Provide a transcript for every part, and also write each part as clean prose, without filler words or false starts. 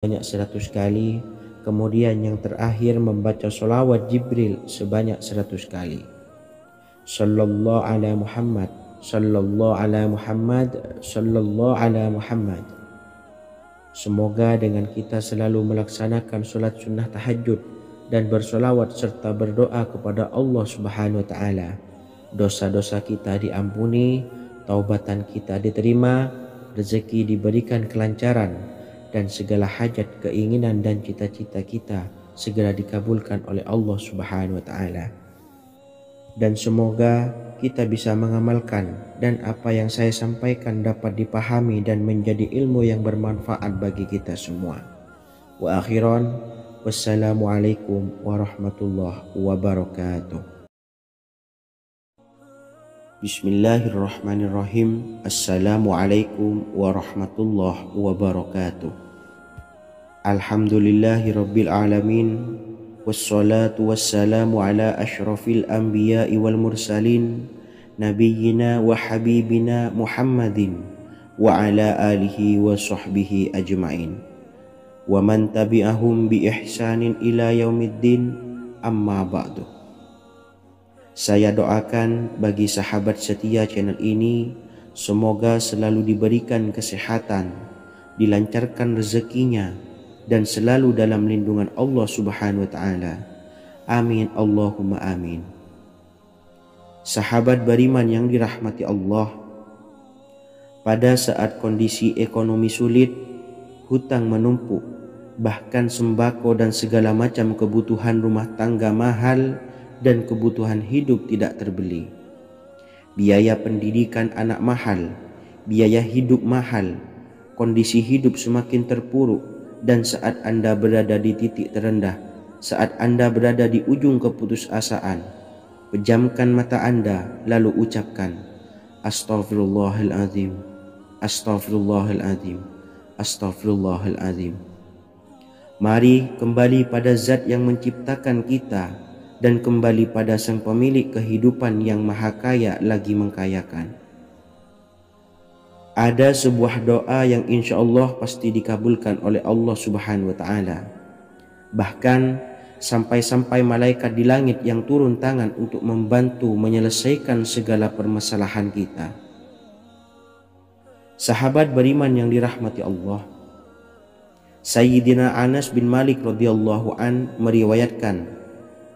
sebanyak 100 kali, kemudian yang terakhir membaca sholawat Jibril sebanyak 100 kali. Sallallahu ala Muhammad, sallallahu ala Muhammad, sallallahu ala Muhammad. Semoga dengan kita selalu melaksanakan sholat sunnah tahajud dan bersolawat serta berdoa kepada Allah Subhanahu wa Ta'ala, dosa-dosa kita diampuni, taubatan kita diterima, rezeki diberikan kelancaran, dan segala hajat, keinginan dan cita-cita kita segera dikabulkan oleh Allah Subhanahu wa Ta'ala. Dan semoga kita bisa mengamalkan dan apa yang saya sampaikan dapat dipahami dan menjadi ilmu yang bermanfaat bagi kita semua. Wa akhiran, wassalamualaikum warahmatullahi wabarakatuh. Bismillahirrahmanirrahim. Assalamualaikum warahmatullahi wabarakatuh. Alhamdulillahi rabbil alamin. Wassalatu wassalamu ala ashrafil anbiya'i wal mursalin, nabiyyina wa habibina Muhammadin wa ala alihi wa sahbihi ajma'in wa man tabi'ahum bi ihsanin ila yaumiddin, amma ba'du. Saya doakan bagi sahabat setia channel ini, semoga selalu diberikan kesehatan, dilancarkan rezekinya, dan selalu dalam lindungan Allah Subhanahu wa Ta'ala. Amin Allahumma amin. Sahabat beriman yang dirahmati Allah, pada saat kondisi ekonomi sulit, hutang menumpuk, bahkan sembako dan segala macam kebutuhan rumah tangga mahal dan kebutuhan hidup tidak terbeli. Biaya pendidikan anak mahal, biaya hidup mahal, kondisi hidup semakin terpuruk, dan saat Anda berada di titik terendah, saat Anda berada di ujung keputusasaan, pejamkan mata Anda lalu ucapkan Astaghfirullahaladzim, Astaghfirullahaladzim, Astaghfirullahaladzim. Mari kembali pada Zat yang menciptakan kita dan kembali pada Sang Pemilik kehidupan yang maha kaya lagi mengkayakan. Ada sebuah doa yang insya Allah pasti dikabulkan oleh Allah Subhanahu wa Ta'ala. Bahkan sampai-sampai malaikat di langit yang turun tangan untuk membantu menyelesaikan segala permasalahan kita. Sahabat beriman yang dirahmati Allah, Sayyidina Anas bin Malik radhiyallahu an meriwayatkan,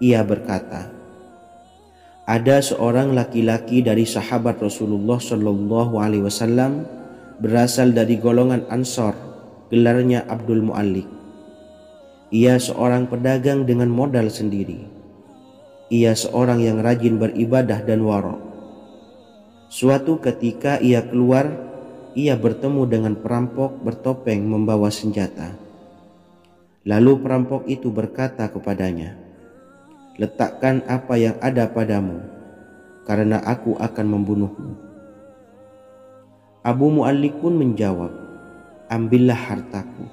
ia berkata, ada seorang laki-laki dari sahabat Rasulullah Shallallahu Alaihi Wasallam berasal dari golongan Ansor, gelarnya Abdul Mu'allik. Ia seorang pedagang dengan modal sendiri. Ia seorang yang rajin beribadah dan wara'. Suatu ketika ia keluar, ia bertemu dengan perampok bertopeng membawa senjata. Lalu perampok itu berkata kepadanya, letakkan apa yang ada padamu, karena aku akan membunuhmu. Abu Mu'allik pun menjawab, ambillah hartaku.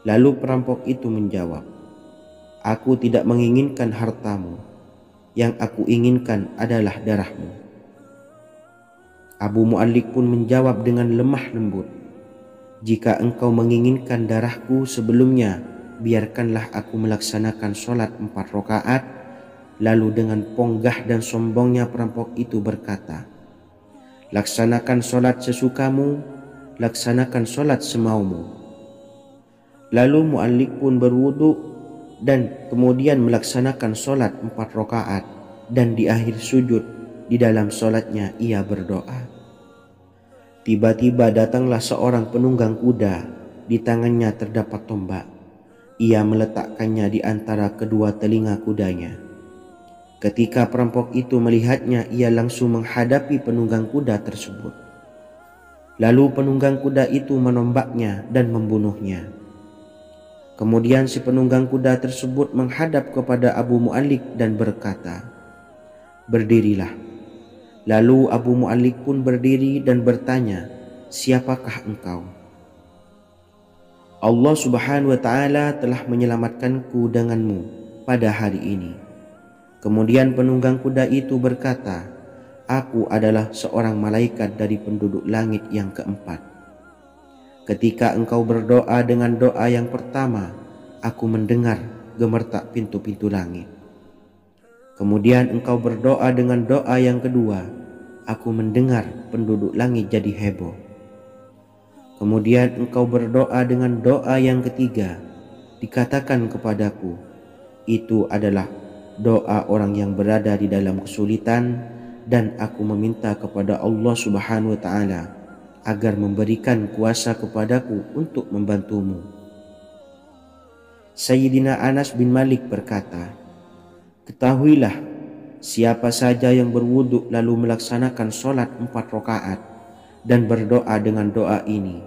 Lalu perampok itu menjawab, aku tidak menginginkan hartamu, yang aku inginkan adalah darahmu. Abu Mu'allik pun menjawab dengan lemah lembut, jika engkau menginginkan darahku sebelumnya, biarkanlah aku melaksanakan sholat 4 rakaat. Lalu dengan ponggah dan sombongnya perampok itu berkata, laksanakan sholat sesukamu, laksanakan sholat semaumu. Lalu Mu'allik pun berwudu dan kemudian melaksanakan sholat 4 rakaat, dan di akhir sujud di dalam sholatnya ia berdoa. Tiba-tiba datanglah seorang penunggang kuda, di tangannya terdapat tombak. Ia meletakkannya di antara kedua telinga kudanya. Ketika perampok itu melihatnya, ia langsung menghadapi penunggang kuda tersebut. Lalu penunggang kuda itu menombaknya dan membunuhnya. Kemudian si penunggang kuda tersebut menghadap kepada Abu Mu'allik dan berkata, berdirilah. Lalu Abu Mu'allik pun berdiri dan bertanya, siapakah engkau? Allah Subhanahu wa Ta'ala telah menyelamatkanku denganmu pada hari ini. Kemudian penunggang kuda itu berkata, aku adalah seorang malaikat dari penduduk langit yang keempat. Ketika engkau berdoa dengan doa yang pertama, aku mendengar gemertak pintu-pintu langit. Kemudian engkau berdoa dengan doa yang kedua, aku mendengar penduduk langit jadi heboh. Kemudian engkau berdoa dengan doa yang ketiga, dikatakan kepadaku, itu adalah doa orang yang berada di dalam kesulitan, dan aku meminta kepada Allah Subhanahu wa Ta'ala agar memberikan kuasa kepadaku untuk membantumu. Sayyidina Anas bin Malik berkata, ketahuilah, siapa saja yang berwudu lalu melaksanakan sholat 4 rakaat dan berdoa dengan doa ini,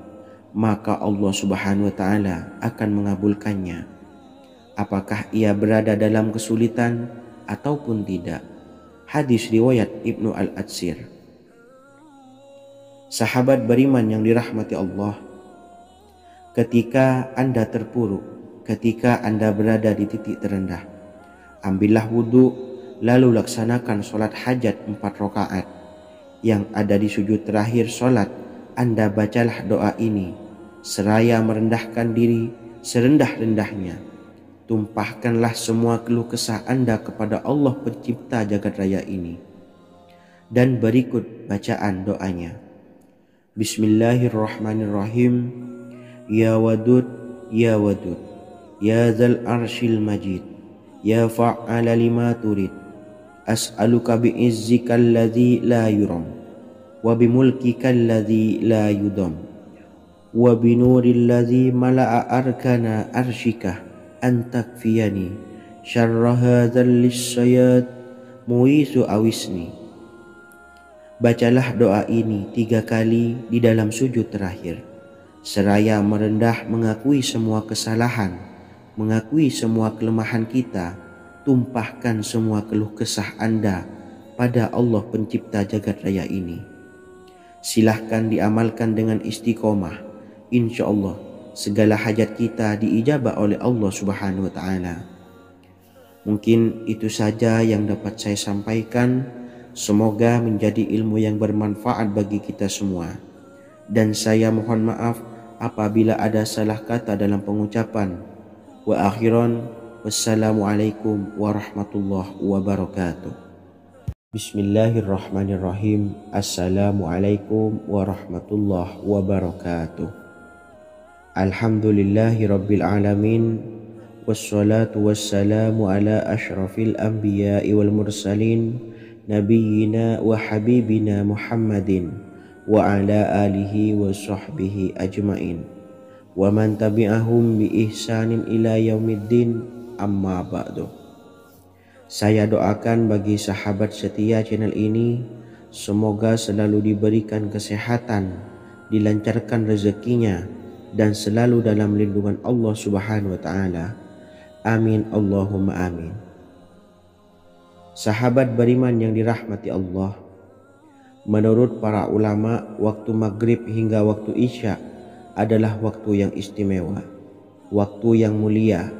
maka Allah Subhanahu wa Ta'ala akan mengabulkannya, apakah ia berada dalam kesulitan ataupun tidak. Hadis riwayat Ibnu Al-Atsir. Sahabat beriman yang dirahmati Allah, ketika Anda terpuruk, ketika Anda berada di titik terendah, ambillah wudhu lalu laksanakan sholat hajat 4 rakaat. Yang ada di sujud terakhir sholat, Anda bacalah doa ini seraya merendahkan diri serendah-rendahnya. Tumpahkanlah semua keluh kesah Anda kepada Allah pencipta jagat raya ini. Dan berikut bacaan doanya. Bismillahirrahmanirrahim. Ya Wadud, Ya Wadud, Ya Dzal Arsyil Majid, Ya Fa'ala lima turid, as'aluka bi'izzikal ladzi la yuram, wa bimulkikal ladzi la yudam, wa binuril ladzi mala'a arkana arsyika, an takfiyani syarra hadzal lisyayat muisu awisni. Bacalah doa ini 3 kali di dalam sujud terakhir, seraya merendah mengakui semua kesalahan, mengakui semua kelemahan kita. Tumpahkan semua keluh kesah Anda pada Allah pencipta jagat raya ini. Silahkan diamalkan dengan istiqomah. Insya Allah segala hajat kita diijabah oleh Allah Subhanahu wa Ta'ala. Mungkin itu saja yang dapat saya sampaikan. Semoga menjadi ilmu yang bermanfaat bagi kita semua. Dan saya mohon maaf apabila ada salah kata dalam pengucapan. Wa akhiran, wassalamualaikum warahmatullahi wabarakatuh. Bismillahirrahmanirrahim. Assalamualaikum warahmatullahi wabarakatuh. Alhamdulillahi rabbil alamin. Wassalatu wassalamu ala ashrafil anbiya'i wal mursalin, Nabiyyina wa habibina Muhammadin wa ala alihi wa sahbihi ajmain wa man tabi'ahum bi ihsanin ila yaumiddin, amma ba'du. Saya doakan bagi sahabat setia channel ini, semoga selalu diberikan kesehatan, dilancarkan rezekinya, dan selalu dalam lindungan Allah Subhanahu wa Ta'ala. Amin Allahumma amin. Sahabat beriman yang dirahmati Allah, menurut para ulama, waktu maghrib hingga waktu isya adalah waktu yang istimewa, waktu yang mulia,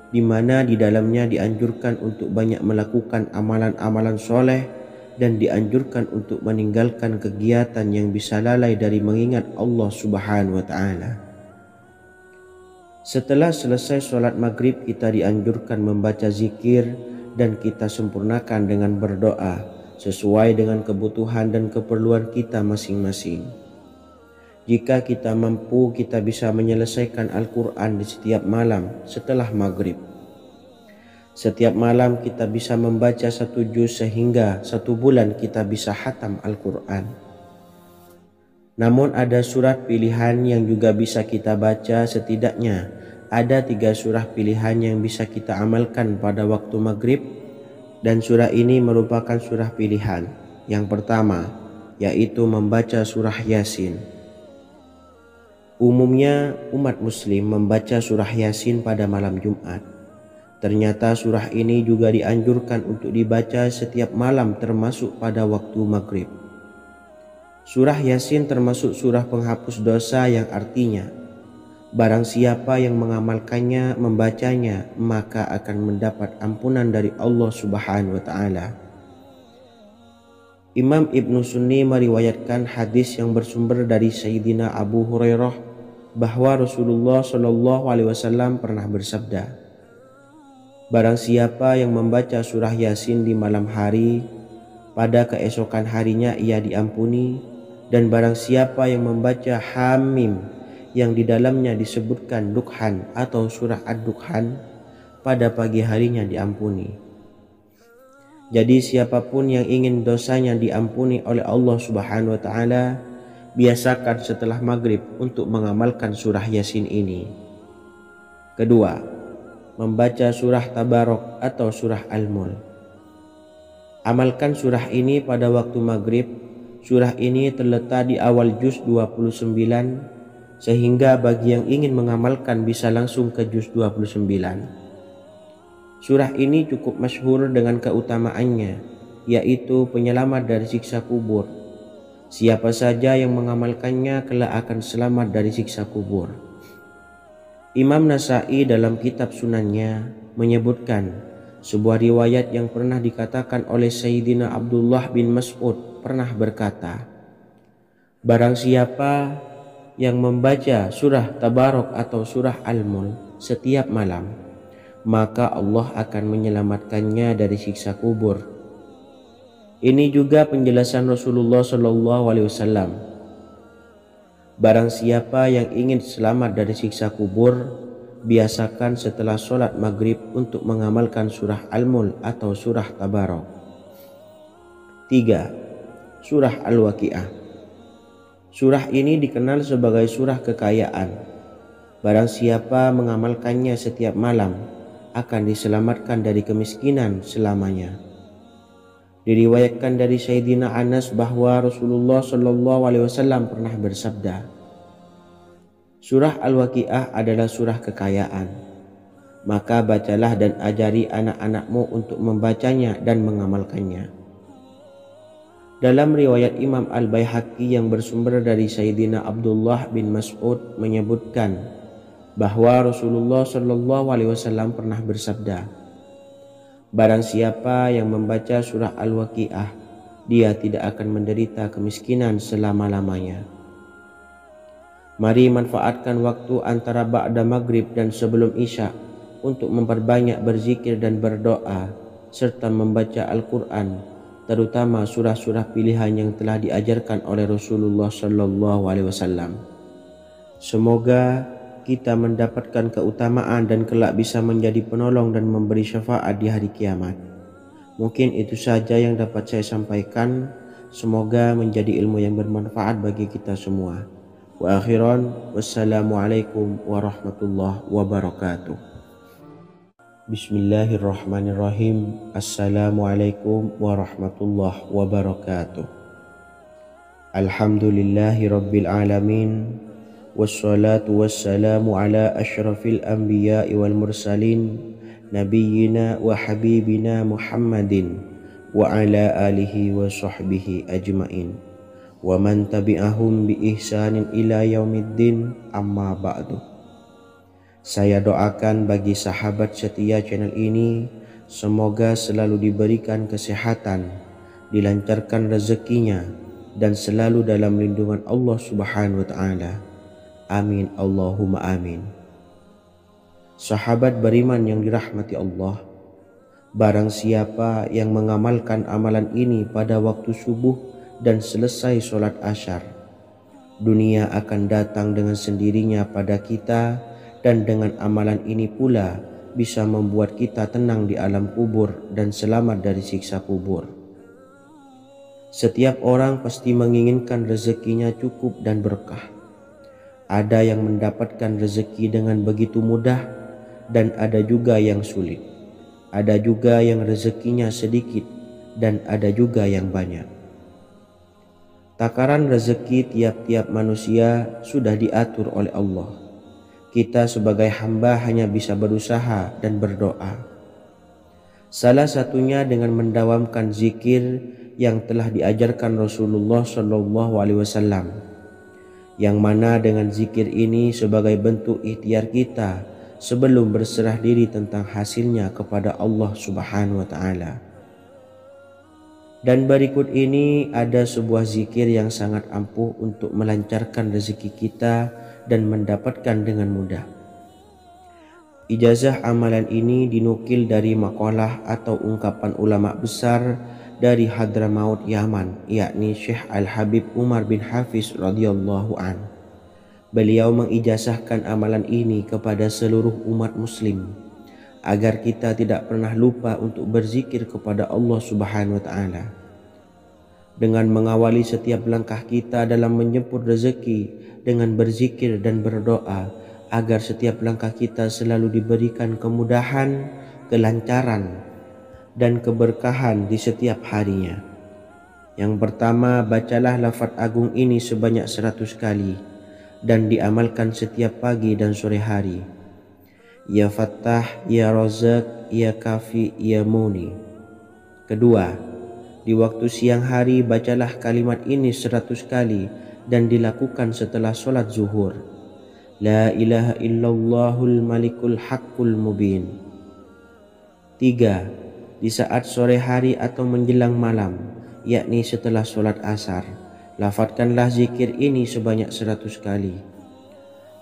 di mana di dalamnya dianjurkan untuk banyak melakukan amalan-amalan soleh dan dianjurkan untuk meninggalkan kegiatan yang bisa lalai dari mengingat Allah Subhanahu wa Ta'ala. Setelah selesai sholat maghrib, kita dianjurkan membaca zikir dan kita sempurnakan dengan berdoa sesuai dengan kebutuhan dan keperluan kita masing-masing. Jika kita mampu, kita bisa menyelesaikan Al-Quran di setiap malam setelah maghrib. Setiap malam kita bisa membaca 1 juz sehingga 1 bulan kita bisa khatam Al-Quran. Namun ada surat pilihan yang juga bisa kita baca. Setidaknya ada 3 surah pilihan yang bisa kita amalkan pada waktu maghrib, dan surah ini merupakan surah pilihan. Yang pertama yaitu membaca surah Yasin. Umumnya umat muslim membaca surah Yasin pada malam Jumat. Ternyata surah ini juga dianjurkan untuk dibaca setiap malam termasuk pada waktu maghrib. Surah Yasin termasuk surah penghapus dosa, yang artinya barang siapa yang mengamalkannya, membacanya, maka akan mendapat ampunan dari Allah Subhanahu wa Ta'ala. Imam Ibnu Sunni meriwayatkan hadis yang bersumber dari Sayyidina Abu Hurairah bahwa Rasulullah Shallallahu Alaihi Wasallam pernah bersabda, barang siapa yang membaca surah Yasin di malam hari, pada keesokan harinya ia diampuni, dan barang siapa yang membaca Hamim yang di dalamnya disebutkan Dukhan atau surah Ad-Dukhan, pada pagi harinya diampuni. Jadi siapapun yang ingin dosanya diampuni oleh Allah Subhanahu wa taala, biasakan setelah maghrib untuk mengamalkan surah Yasin ini. Kedua, membaca surah Tabarok atau surah Al-Mulk. Amalkan surah ini pada waktu maghrib. Surah ini terletak di awal juz 29, sehingga bagi yang ingin mengamalkan bisa langsung ke juz 29. Surah ini cukup masyhur dengan keutamaannya, yaitu penyelamat dari siksa kubur. Siapa saja yang mengamalkannya kelak akan selamat dari siksa kubur. Imam Nasa'i dalam kitab Sunannya menyebutkan sebuah riwayat yang pernah dikatakan oleh Sayyidina Abdullah bin Mas'ud pernah berkata, barang siapa yang membaca surah Tabarok atau surah Al-Mulk setiap malam, maka Allah akan menyelamatkannya dari siksa kubur. Ini juga penjelasan Rasulullah Shallallahu Alaihi Wasallam. Barang siapa yang ingin selamat dari siksa kubur, biasakan setelah sholat maghrib untuk mengamalkan surah Al-Mulk atau surah Tabarok. 3. Surah Al-Waqi'ah. Surah ini dikenal sebagai surah kekayaan. Barang siapa mengamalkannya setiap malam, akan diselamatkan dari kemiskinan selamanya. Diriwayatkan dari Sayyidina Anas bahwa Rasulullah Shallallahu Alaihi Wasallam pernah bersabda, surah Al-Waqi'ah adalah surah kekayaan. Maka bacalah dan ajari anak-anakmu untuk membacanya dan mengamalkannya. Dalam riwayat Imam Al-Baihaqi yang bersumber dari Sayyidina Abdullah bin Mas'ud menyebutkan bahwa Rasulullah Shallallahu Alaihi Wasallam pernah bersabda, barang siapa yang membaca surah Al-Waqi'ah, dia tidak akan menderita kemiskinan selama-lamanya. Mari manfaatkan waktu antara ba'da maghrib dan sebelum isya untuk memperbanyak berzikir dan berdoa serta membaca Al-Quran, terutama surah-surah pilihan yang telah diajarkan oleh Rasulullah Shallallahu Alaihi Wasallam. Semoga kita mendapatkan keutamaan dan kelak bisa menjadi penolong dan memberi syafaat di hari kiamat. Mungkin itu saja yang dapat saya sampaikan. Semoga menjadi ilmu yang bermanfaat bagi kita semua. Wa akhiran, wassalamualaikum warahmatullahi wabarakatuh. Bismillahirrahmanirrahim. Assalamualaikum warahmatullahi wabarakatuh. Alhamdulillahi rabbil alamin. Wassalatu wassalamu ala ashrafil anbiya'i wal mursalin, nabiyyina wa habibina Muhammadin wa ala alihi wa sahbihi ajmain, wa man tabi'ahum bi ihsanin ila yaumiddin, amma ba'du. Saya doakan bagi sahabat setia channel ini, semoga selalu diberikan kesehatan, dilancarkan rezekinya, dan selalu dalam lindungan Allah Subhanahu wa taala. Amin Allahumma amin. Sahabat beriman yang dirahmati Allah, barang siapa yang mengamalkan amalan ini pada waktu subuh dan selesai sholat asyar, dunia akan datang dengan sendirinya pada kita, dan dengan amalan ini pula bisa membuat kita tenang di alam kubur dan selamat dari siksa kubur. Setiap orang pasti menginginkan rezekinya cukup dan berkah. Ada yang mendapatkan rezeki dengan begitu mudah, dan ada juga yang sulit. Ada juga yang rezekinya sedikit, dan ada juga yang banyak. Takaran rezeki tiap-tiap manusia sudah diatur oleh Allah. Kita sebagai hamba hanya bisa berusaha dan berdoa. Salah satunya dengan mendawamkan zikir yang telah diajarkan Rasulullah Shallallahu Alaihi Wasallam, yang mana dengan zikir ini sebagai bentuk ikhtiar kita sebelum berserah diri tentang hasilnya kepada Allah Subhanahu wa taala. Dan berikut ini ada sebuah zikir yang sangat ampuh untuk melancarkan rezeki kita dan mendapatkan dengan mudah. Ijazah amalan ini dinukil dari makalah atau ungkapan ulama besar dari Hadramaut Yaman, yakni Syekh Al-Habib Umar bin Hafiz radhiyallahu an. Beliau mengijazahkan amalan ini kepada seluruh umat muslim agar kita tidak pernah lupa untuk berzikir kepada Allah Subhanahu wa taala. Dengan mengawali setiap langkah kita dalam menjemput rezeki dengan berzikir dan berdoa agar setiap langkah kita selalu diberikan kemudahan, kelancaran, dan keberkahan di setiap harinya. Yang pertama, bacalah lafaz agung ini sebanyak 100 kali dan diamalkan setiap pagi dan sore hari. Ya Fattah, Ya Razak, Ya Kafi, Ya Muni. Kedua, di waktu siang hari bacalah kalimat ini 100 kali dan dilakukan setelah sholat zuhur. La ilaha illallahul malikul haqqul mubin. 3. Di saat sore hari atau menjelang malam, yakni setelah sholat asar, lafadzkanlah zikir ini sebanyak 100 kali.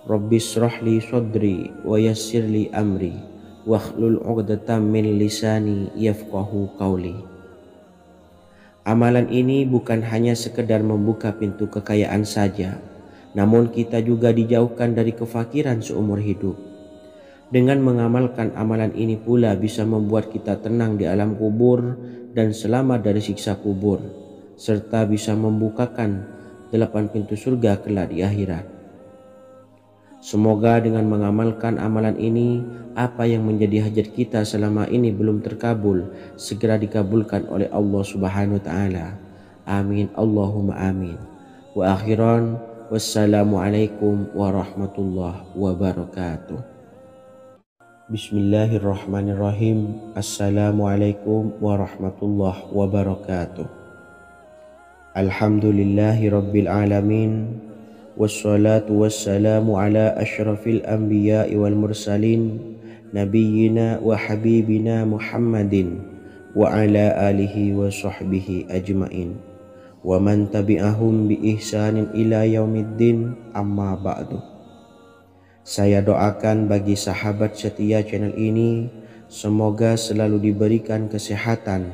Rabbishrahli sodri wa yassirli amri wakhlul 'uqdatam min lisani yafqahu qawli. Amalan ini bukan hanya sekedar membuka pintu kekayaan saja, namun kita juga dijauhkan dari kefakiran seumur hidup. Dengan mengamalkan amalan ini pula bisa membuat kita tenang di alam kubur dan selamat dari siksa kubur, serta bisa membukakan 8 pintu surga kelak di akhirat. Semoga dengan mengamalkan amalan ini, apa yang menjadi hajat kita selama ini belum terkabul, segera dikabulkan oleh Allah Subhanahu wa taala. Amin Allahumma amin. Wa akhiran, wassalamualaikum warahmatullahi wabarakatuh. Bismillahirrahmanirrahim. Assalamualaikum warahmatullahi wabarakatuh. Alhamdulillahi rabbil alamin. Wassalatu wassalamu ala ashrafil anbiya'i wal mursalin nabiyyina wa habibina Muhammadin wa ala alihi wa sahbihi ajmain wa man tabi'ahum bi ihsanin ila yaumiddin, amma ba'du. Saya doakan bagi sahabat setia channel ini, semoga selalu diberikan kesehatan,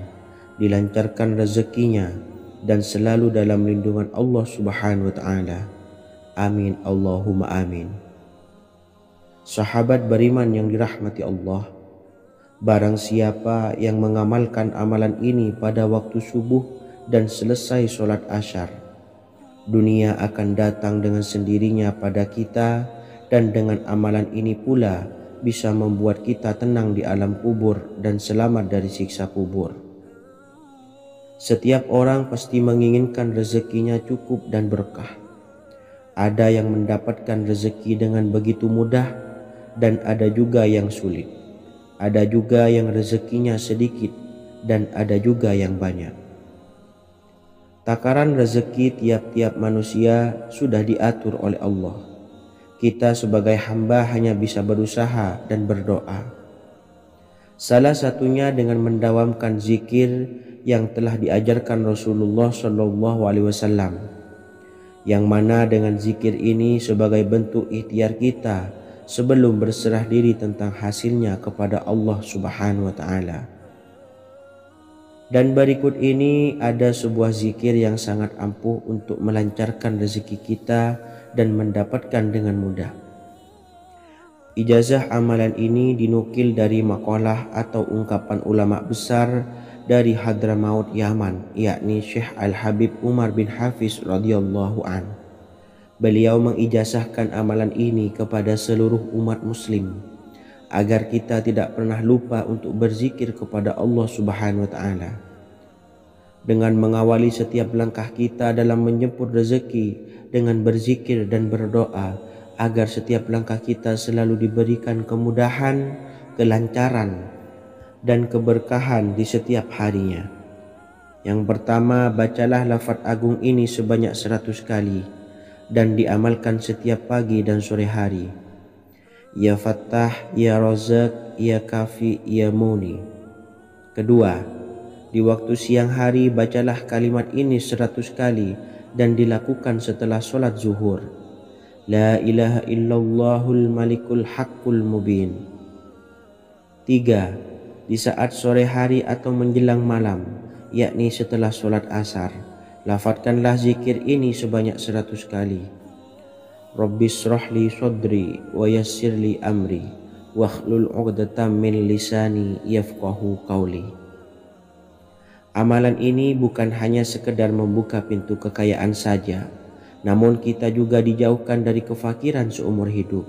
dilancarkan rezekinya, dan selalu dalam lindungan Allah Subhanahu wa taala. Amin Allahumma amin. Sahabat beriman yang dirahmati Allah, barang siapa yang mengamalkan amalan ini pada waktu subuh dan selesai sholat asyar, dunia akan datang dengan sendirinya pada kita, dan dengan amalan ini pula bisa membuat kita tenang di alam kubur dan selamat dari siksa kubur. Setiap orang pasti menginginkan rezekinya cukup dan berkah. Ada yang mendapatkan rezeki dengan begitu mudah dan ada juga yang sulit. Ada juga yang rezekinya sedikit dan ada juga yang banyak. Takaran rezeki tiap-tiap manusia sudah diatur oleh Allah. Kita sebagai hamba hanya bisa berusaha dan berdoa. Salah satunya dengan mendawamkan zikir yang telah diajarkan Rasulullah SAW, yang mana dengan zikir ini sebagai bentuk ikhtiar kita sebelum berserah diri tentang hasilnya kepada Allah Subhanahu wa taala. Dan berikut ini ada sebuah zikir yang sangat ampuh untuk melancarkan rezeki kita dan mendapatkan dengan mudah. Ijazah amalan ini dinukil dari makalah atau ungkapan ulama besar dari Hadramaut Yaman, yakni Syekh Al-Habib Umar bin Hafiz radhiyallahu an. Beliau mengijazahkan amalan ini kepada seluruh umat muslim agar kita tidak pernah lupa untuk berzikir kepada Allah Subhanahu wa taala. Dengan mengawali setiap langkah kita dalam menjemput rezeki dengan berzikir dan berdoa agar setiap langkah kita selalu diberikan kemudahan, kelancaran, dan keberkahan di setiap harinya. Yang pertama, bacalah lafaz agung ini sebanyak 100 kali dan diamalkan setiap pagi dan sore hari. Ya Fattah, Ya Razak, Ya Kafi, Ya Muni. Kedua, di waktu siang hari bacalah kalimat ini 100 kali dan dilakukan setelah sholat zuhur. La ilaha illallahul malikul haqqul mubin. 3. Di saat sore hari atau menjelang malam, yakni setelah sholat asar, lafadzkanlah zikir ini sebanyak 100 kali. Rabbis shrahli sodri wa yassirli amri wakhlul 'uqdatam min lisani yafqahu qawli. Amalan ini bukan hanya sekedar membuka pintu kekayaan saja, namun kita juga dijauhkan dari kefakiran seumur hidup.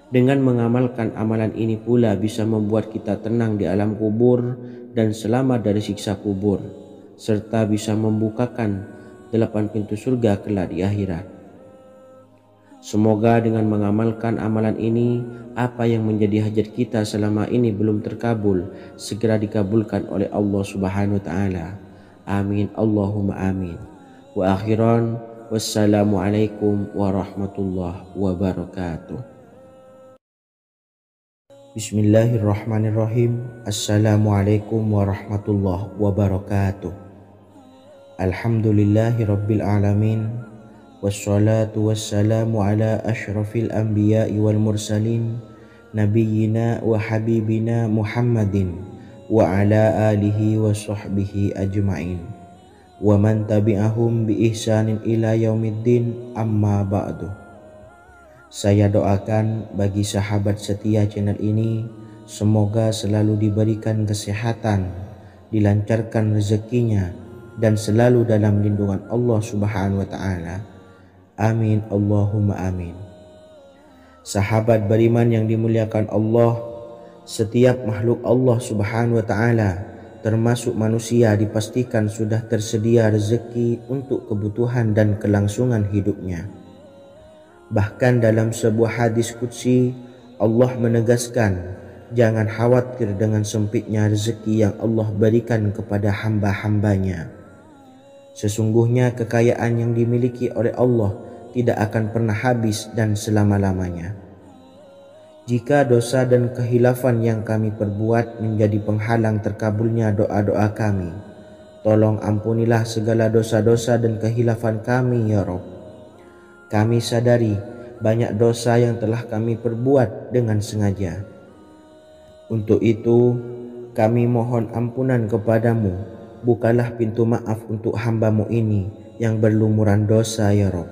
Dengan mengamalkan amalan ini pula bisa membuat kita tenang di alam kubur dan selamat dari siksa kubur, serta bisa membukakan 8 pintu surga kelak di akhirat. Semoga dengan mengamalkan amalan ini, apa yang menjadi hajat kita selama ini belum terkabul, segera dikabulkan oleh Allah Subhanahu wa Ta'ala. Amin, Allahumma amin. Wa akhiran, wassalamualaikum warahmatullahi wabarakatuh. Bismillahirrahmanirrahim. Assalamualaikum warahmatullahi wabarakatuh. Alhamdulillahi rabbil alamin. Wassalatu wassalamu ala ashrafil anbiya'i wal mursalin nabiyyina wa habibina Muhammadin wa ala alihi wa sahbihi ajma'in wa man tabi'ahum bi ihsanin ila yaumiddin, amma ba'du. Saya doakan bagi sahabat setia channel ini, semoga selalu diberikan kesehatan, dilancarkan rezekinya, dan selalu dalam lindungan Allah Subhanahu wa Ta'ala. Amin, Allahumma amin. Sahabat beriman yang dimuliakan Allah, setiap makhluk Allah Subhanahu wa Ta'ala, termasuk manusia, dipastikan sudah tersedia rezeki untuk kebutuhan dan kelangsungan hidupnya. Bahkan dalam sebuah hadis qudsi, Allah menegaskan, jangan khawatir dengan sempitnya rezeki yang Allah berikan kepada hamba-hambanya. Sesungguhnya kekayaan yang dimiliki oleh Allah tidak akan pernah habis dan selama-lamanya. Jika dosa dan kehilafan yang kami perbuat menjadi penghalang terkabulnya doa-doa kami, tolong ampunilah segala dosa-dosa dan kehilafan kami ya Rabb. Kami sadari banyak dosa yang telah kami perbuat dengan sengaja. Untuk itu kami mohon ampunan kepadamu. Bukalah pintu maaf untuk hamba-Mu ini yang berlumuran dosa ya Rabb.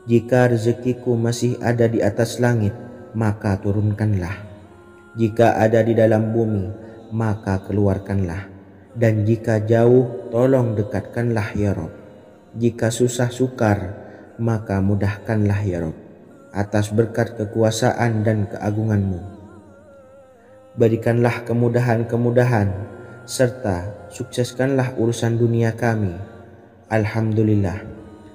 Jika rezekiku masih ada di atas langit, maka turunkanlah. Jika ada di dalam bumi, maka keluarkanlah. Dan jika jauh, tolong dekatkanlah ya Rabb. Jika susah sukar, maka mudahkanlah ya Rabb, atas berkat kekuasaan dan keagungan-Mu. Berikanlah kemudahan-kemudahan, serta sukseskanlah urusan dunia kami. Alhamdulillah.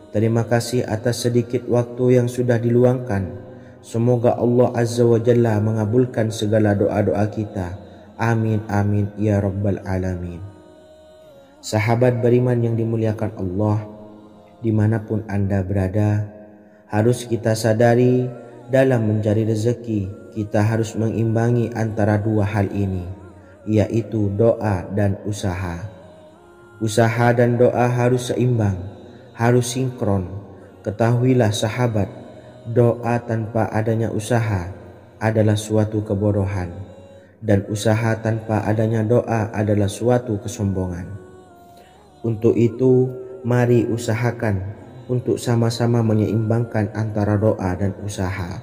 Terima kasih atas sedikit waktu yang sudah diluangkan. Semoga Allah Azza wa Jalla mengabulkan segala doa-doa kita. Amin amin ya rabbal alamin. Sahabat beriman yang dimuliakan Allah, dimanapun Anda berada, harus kita sadari dalam mencari rezeki, kita harus mengimbangi antara dua hal ini, yaitu doa dan usaha. Usaha dan doa harus seimbang, harus sinkron. Ketahuilah sahabat, doa tanpa adanya usaha adalah suatu kebodohan, dan usaha tanpa adanya doa adalah suatu kesombongan. Untuk itu, mari usahakan untuk sama-sama menyeimbangkan antara doa dan usaha.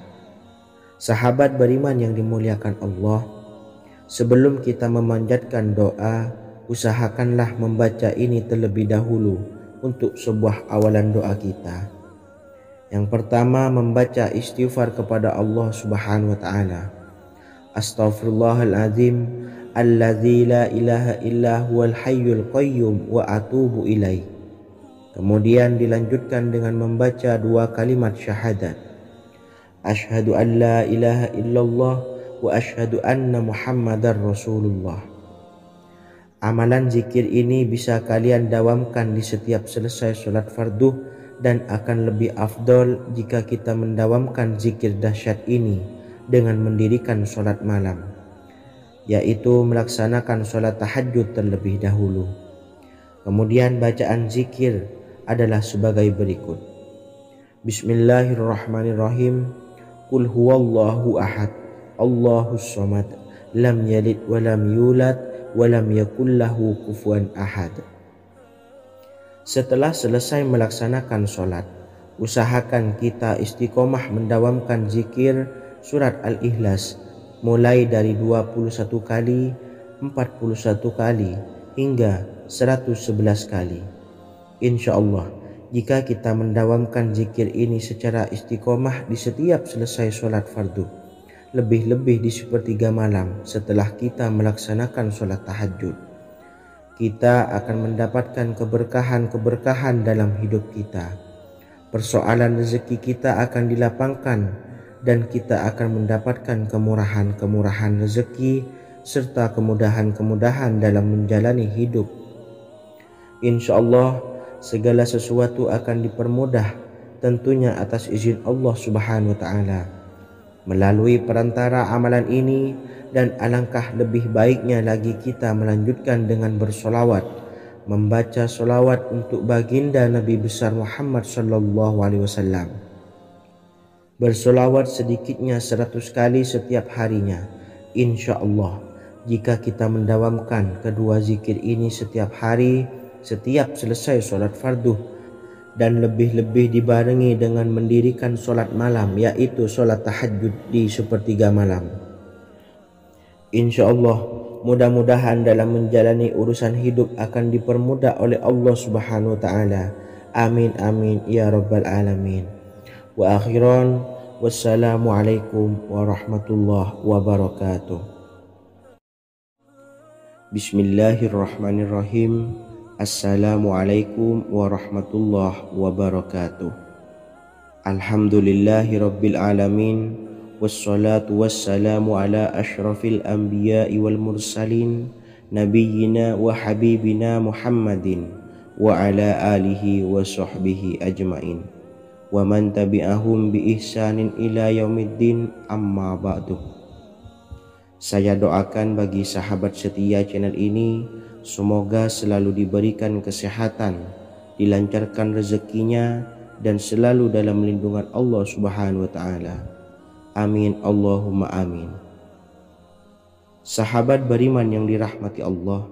Sahabat beriman yang dimuliakan Allah, sebelum kita memanjatkan doa, usahakanlah membaca ini terlebih dahulu untuk sebuah awalan doa kita. Yang pertama, membaca istighfar kepada Allah Subhanahu wa Ta'ala. Astaghfirullahaladzim alladzi la ilaha illa huwal hayyul qayyum wa atubu ilaih. Kemudian dilanjutkan dengan membaca dua kalimat syahadat. Asyhadu an la ilaha illallah wa asyhadu anna Muhammadar Rasulullah. Amalan zikir ini bisa kalian dawamkan di setiap selesai sholat fardu, dan akan lebih afdol jika kita mendawamkan zikir dahsyat ini dengan mendirikan sholat malam, yaitu melaksanakan sholat tahajud terlebih dahulu. Kemudian bacaan zikir adalah sebagai berikut. Bismillahirrahmanirrahim. Qul huwallahu ahad, Allahus samad, lam yalid wa lam yulad wa lam yakul lahu kufuwan ahad. Setelah selesai melaksanakan sholat, usahakan kita istiqomah mendawamkan zikir surat Al-Ikhlas mulai dari 21 kali, 41 kali, hingga 111 kali. Insya Allah, jika kita mendawamkan zikir ini secara istiqomah di setiap selesai sholat fardu, lebih-lebih di sepertiga malam setelah kita melaksanakan sholat tahajud, kita akan mendapatkan keberkahan-keberkahan dalam hidup kita. Persoalan rezeki kita akan dilapangkan dan kita akan mendapatkan kemurahan-kemurahan rezeki serta kemudahan-kemudahan dalam menjalani hidup. Insya Allah segala sesuatu akan dipermudah, tentunya atas izin Allah Subhanahu wa Ta'ala. Melalui perantara amalan ini, dan alangkah lebih baiknya lagi kita melanjutkan dengan bersolawat, membaca solawat untuk baginda Nabi besar Muhammad sallallahu alaihi wasallam. Bersolawat sedikitnya 100 kali setiap harinya. Insya Allah, jika kita mendawamkan kedua zikir ini setiap hari, setiap selesai sholat fardu, dan lebih-lebih dibarengi dengan mendirikan sholat malam, yaitu sholat tahajud di sepertiga malam, insya Allah mudah-mudahan dalam menjalani urusan hidup akan dipermudah oleh Allah Subhanahu wa Ta'ala. Amin amin ya rabbal alamin. Wa akhiran, wassalamualaikum warahmatullahi wabarakatuh. Bismillahirrahmanirrahim. Assalamualaikum warahmatullahi wabarakatuh. Alhamdulillahi rabbil alamin, wassalatu wassalamu ala ashrafil anbiya'i wal mursalin, nabiyyina wa habibina Muhammadin wa ala alihi wa sahbihi ajmain, wa man tabi'ahum bi ihsanin ila yaumiddin, amma ba'du. Saya doakan bagi sahabat setia channel ini, semoga selalu diberikan kesehatan, dilancarkan rezekinya, dan selalu dalam lindungan Allah Subhanahu wa Ta'ala. Amin Allahumma amin. Sahabat beriman yang dirahmati Allah,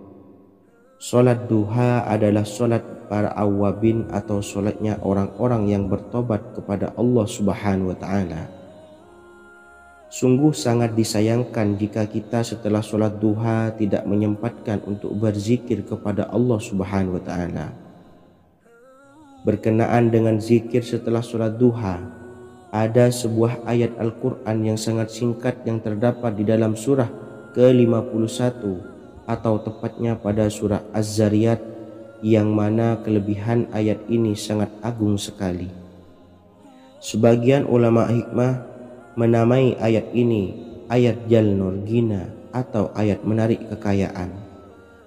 sholat duha adalah sholat para awabin atau sholatnya orang-orang yang bertobat kepada Allah Subhanahu wa Ta'ala. Sungguh sangat disayangkan jika kita setelah sholat duha tidak menyempatkan untuk berzikir kepada Allah Subhanahu wa Ta'ala. Berkenaan dengan zikir setelah sholat duha, ada sebuah ayat Al-Quran yang sangat singkat yang terdapat di dalam surah ke-51 atau tepatnya pada surah Az-Zariyat, yang mana kelebihan ayat ini sangat agung sekali. Sebagian ulama hikmah menamai ayat ini ayat Jalnur Gina atau ayat menarik kekayaan.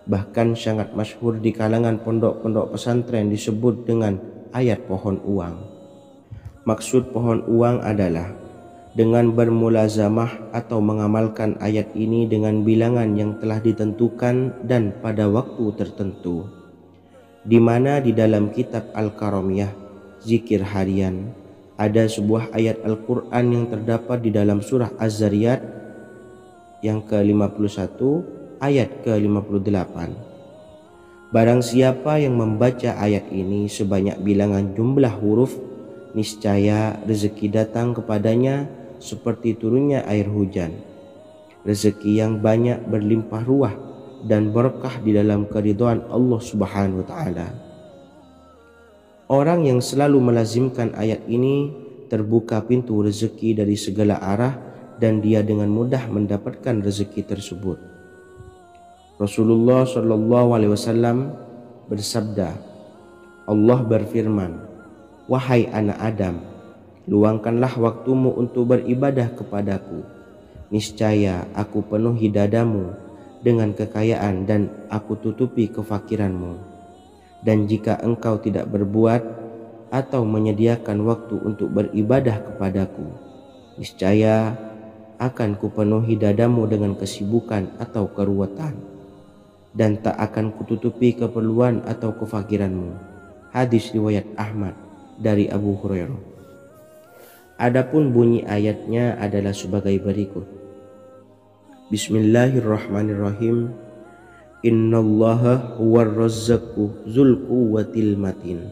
Bahkan sangat masyhur di kalangan pondok-pondok pesantren disebut dengan ayat pohon uang. Maksud pohon uang adalah dengan bermulazamah atau mengamalkan ayat ini dengan bilangan yang telah ditentukan dan pada waktu tertentu, di mana di dalam kitab Al-Karamiyah zikir harian ada sebuah ayat Al-Quran yang terdapat di dalam surah Az-Zariyat yang ke-51 ayat ke-58. Barang siapa yang membaca ayat ini sebanyak bilangan jumlah huruf, niscaya rezeki datang kepadanya seperti turunnya air hujan. Rezeki yang banyak berlimpah ruah dan berkah di dalam keridhaan Allah Subhanahu wa Ta'ala. Orang yang selalu melazimkan ayat ini terbuka pintu rezeki dari segala arah dan dia dengan mudah mendapatkan rezeki tersebut. Rasulullah Shallallahu Alaihi Wasallam bersabda, Allah berfirman, wahai anak Adam, luangkanlah waktumu untuk beribadah kepadaku. Niscaya aku penuhi dadamu dengan kekayaan dan aku tutupi kefakiranmu. Dan jika engkau tidak berbuat atau menyediakan waktu untuk beribadah kepadaku, niscaya akan kupenuhi dadamu dengan kesibukan atau keruwetan, dan tak akan kututupi keperluan atau kefakiranmu. Hadis riwayat Ahmad dari Abu Hurairah. Adapun bunyi ayatnya adalah sebagai berikut. Bismillahirrahmanirrahim. Innallaha huwar razzaqu dzul quwwatil matin.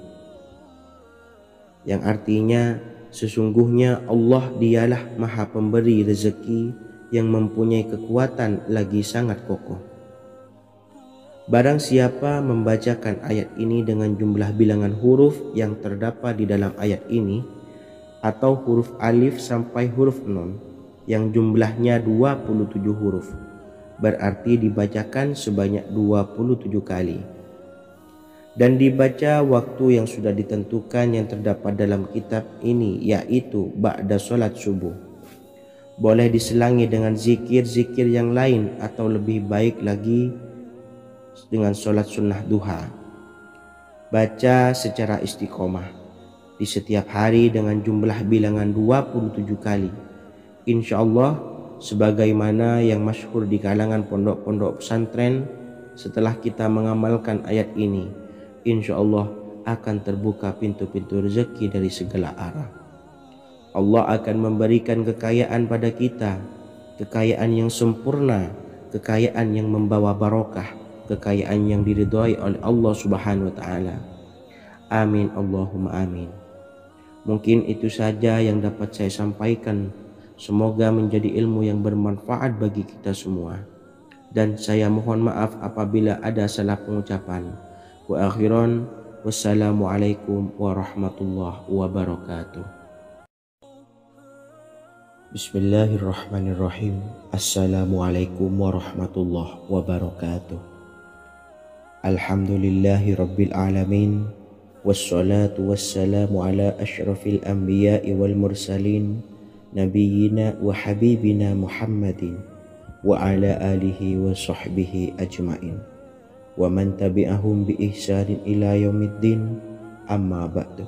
Yang artinya, sesungguhnya Allah dialah Maha Pemberi rezeki yang mempunyai kekuatan lagi sangat kokoh. Barang siapa membacakan ayat ini dengan jumlah bilangan huruf yang terdapat di dalam ayat ini, atau huruf alif sampai huruf nun yang jumlahnya 27 huruf, berarti dibacakan sebanyak 27 kali. Dan dibaca waktu yang sudah ditentukan yang terdapat dalam kitab ini, yaitu ba'da sholat subuh. Boleh diselangi dengan zikir-zikir yang lain, atau lebih baik lagi dengan sholat sunnah duha. Baca secara istiqomah di setiap hari dengan jumlah bilangan 27 kali. Insya Allah, sebagaimana yang masyhur di kalangan pondok-pondok pesantren, setelah kita mengamalkan ayat ini, insya Allah akan terbuka pintu-pintu rezeki dari segala arah. Allah akan memberikan kekayaan pada kita, kekayaan yang sempurna, kekayaan yang membawa barokah, kekayaan yang diridhai oleh Allah Subhanahu wa taala. Amin Allahumma amin. Mungkin itu saja yang dapat saya sampaikan. Semoga menjadi ilmu yang bermanfaat bagi kita semua. Dan saya mohon maaf apabila ada salah pengucapan. Wa akhiran, wassalamualaikum warahmatullahi wabarakatuh. Bismillahirrahmanirrahim. Assalamualaikum warahmatullahi wabarakatuh. Alhamdulillahi rabbil alamin. Wassalatu wassalamu ala asyrafil anbiya'i wal mursalin, nabiyyina wa habibina Muhammadin wa ala alihi wa sahbihi ajmain wa man tabi'ahum bi ihsanin ila yaumiddin, amma ba'du.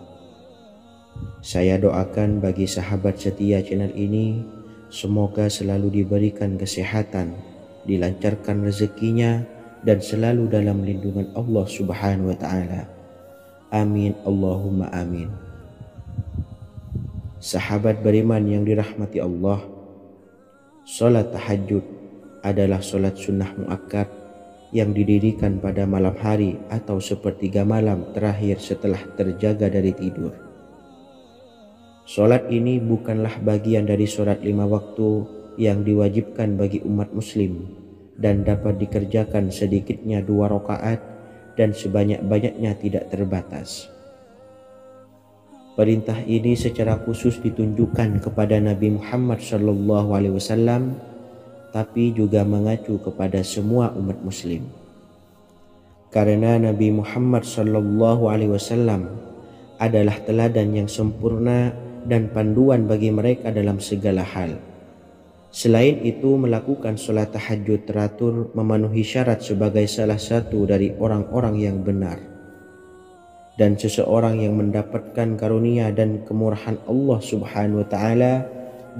Saya doakan bagi sahabat setia channel ini, semoga selalu diberikan kesehatan, dilancarkan rezekinya, dan selalu dalam lindungan Allah Subhanahu wa taala. Amin Allahumma amin. Sahabat beriman yang dirahmati Allah, salat tahajud adalah salat sunnah muakkad yang didirikan pada malam hari atau sepertiga malam terakhir setelah terjaga dari tidur. Salat ini bukanlah bagian dari salat 5 waktu yang diwajibkan bagi umat muslim dan dapat dikerjakan sedikitnya 2 rakaat dan sebanyak-banyaknya tidak terbatas. Perintah ini secara khusus ditunjukkan kepada Nabi Muhammad SAW, tapi juga mengacu kepada semua umat muslim. Karena Nabi Muhammad SAW adalah teladan yang sempurna dan panduan bagi mereka dalam segala hal. Selain itu, melakukan sholat tahajud teratur memenuhi syarat sebagai salah satu dari orang-orang yang benar. Dan seseorang yang mendapatkan karunia dan kemurahan Allah Subhanahu wa taala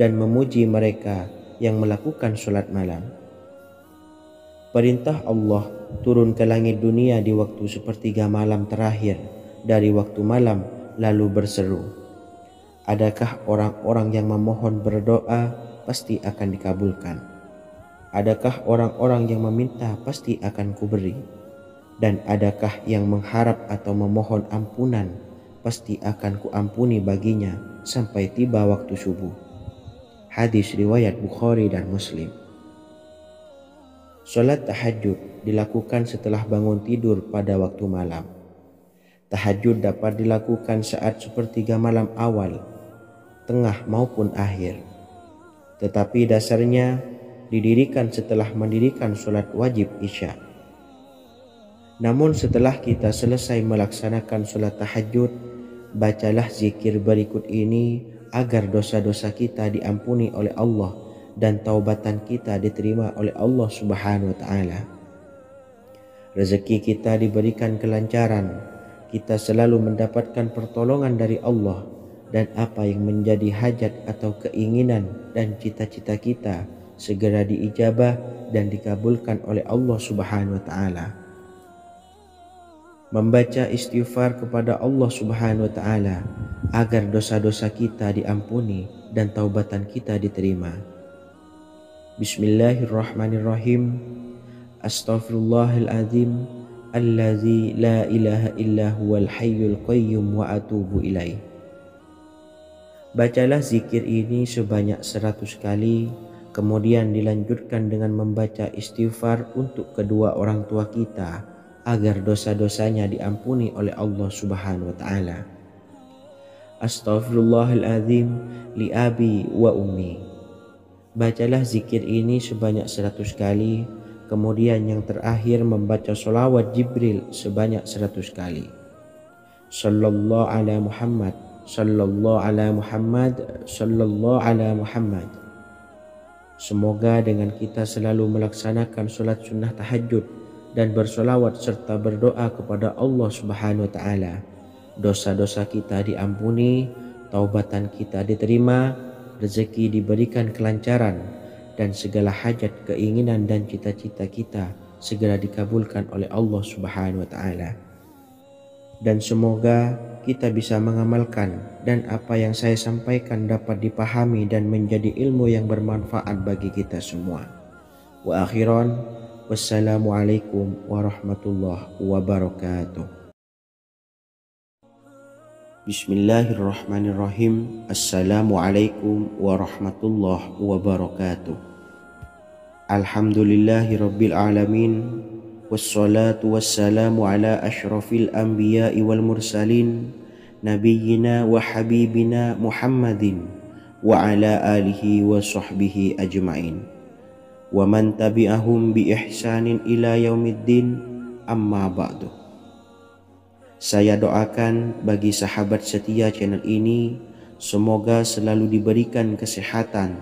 dan memuji mereka yang melakukan sholat malam. Perintah Allah turun ke langit dunia di waktu sepertiga malam terakhir dari waktu malam, lalu berseru, adakah orang-orang yang memohon berdoa pasti akan dikabulkan? Adakah orang-orang yang meminta pasti akan kuberi? Dan adakah yang mengharap atau memohon ampunan pasti akan kuampuni baginya sampai tiba waktu subuh. Hadis riwayat Bukhari dan Muslim. Salat tahajud dilakukan setelah bangun tidur pada waktu malam. Tahajud dapat dilakukan saat sepertiga malam awal, tengah maupun akhir. Tetapi dasarnya didirikan setelah mendirikan sholat wajib isya. Namun setelah kita selesai melaksanakan sholat tahajud, bacalah zikir berikut ini agar dosa-dosa kita diampuni oleh Allah dan taubatan kita diterima oleh Allah Subhanahu wa taala. Rezeki kita diberikan kelancaran, kita selalu mendapatkan pertolongan dari Allah, dan apa yang menjadi hajat atau keinginan dan cita-cita kita segera diijabah dan dikabulkan oleh Allah Subhanahu wa taala. membaca istighfar kepada Allah Subhanahu wa taala agar dosa-dosa kita diampuni dan taubatan kita diterima. Bismillahirrahmanirrahim. Astaghfirullahaladzim allazi la ilaha illa huwal hayyul qayyum wa atubu ilaih. Bacalah zikir ini sebanyak 100 kali, kemudian dilanjutkan dengan membaca istighfar untuk kedua orang tua kita agar dosa-dosanya diampuni oleh Allah Subhanahu wa taala. Astaghfirullahaladzim li abi wa ummi. Bacalah zikir ini sebanyak 100 kali, kemudian yang terakhir membaca sholawat Jibril sebanyak 100 kali. Sallallahu ala Muhammad, sallallahu ala Muhammad, sallallahu ala Muhammad. Semoga dengan kita selalu melaksanakan sholat sunnah tahajud dan bersolawat serta berdoa kepada Allah Subhanahu wa taala, dosa-dosa kita diampuni, taubatan kita diterima, rezeki diberikan kelancaran, dan segala hajat, keinginan dan cita-cita kita segera dikabulkan oleh Allah Subhanahu wa taala. Dan semoga kita bisa mengamalkan dan apa yang saya sampaikan dapat dipahami dan menjadi ilmu yang bermanfaat bagi kita semua. Wa akhiran, wassalamualaikum warahmatullahi wabarakatuh. Bismillahirrahmanirrahim. Assalamualaikum warahmatullahi wabarakatuh. Alhamdulillahi rabbil alamin. Wassalatu wassalamu ala ashrafil anbiya'i wal mursalin, nabiyyina wa habibina Muhammadin wa ala alihi wa sahbihi ajma'in, wa man tabi'ahum bi ihsanin ila yaumiddin, amma ba'du. Saya doakan bagi sahabat setia channel ini, semoga selalu diberikan kesehatan,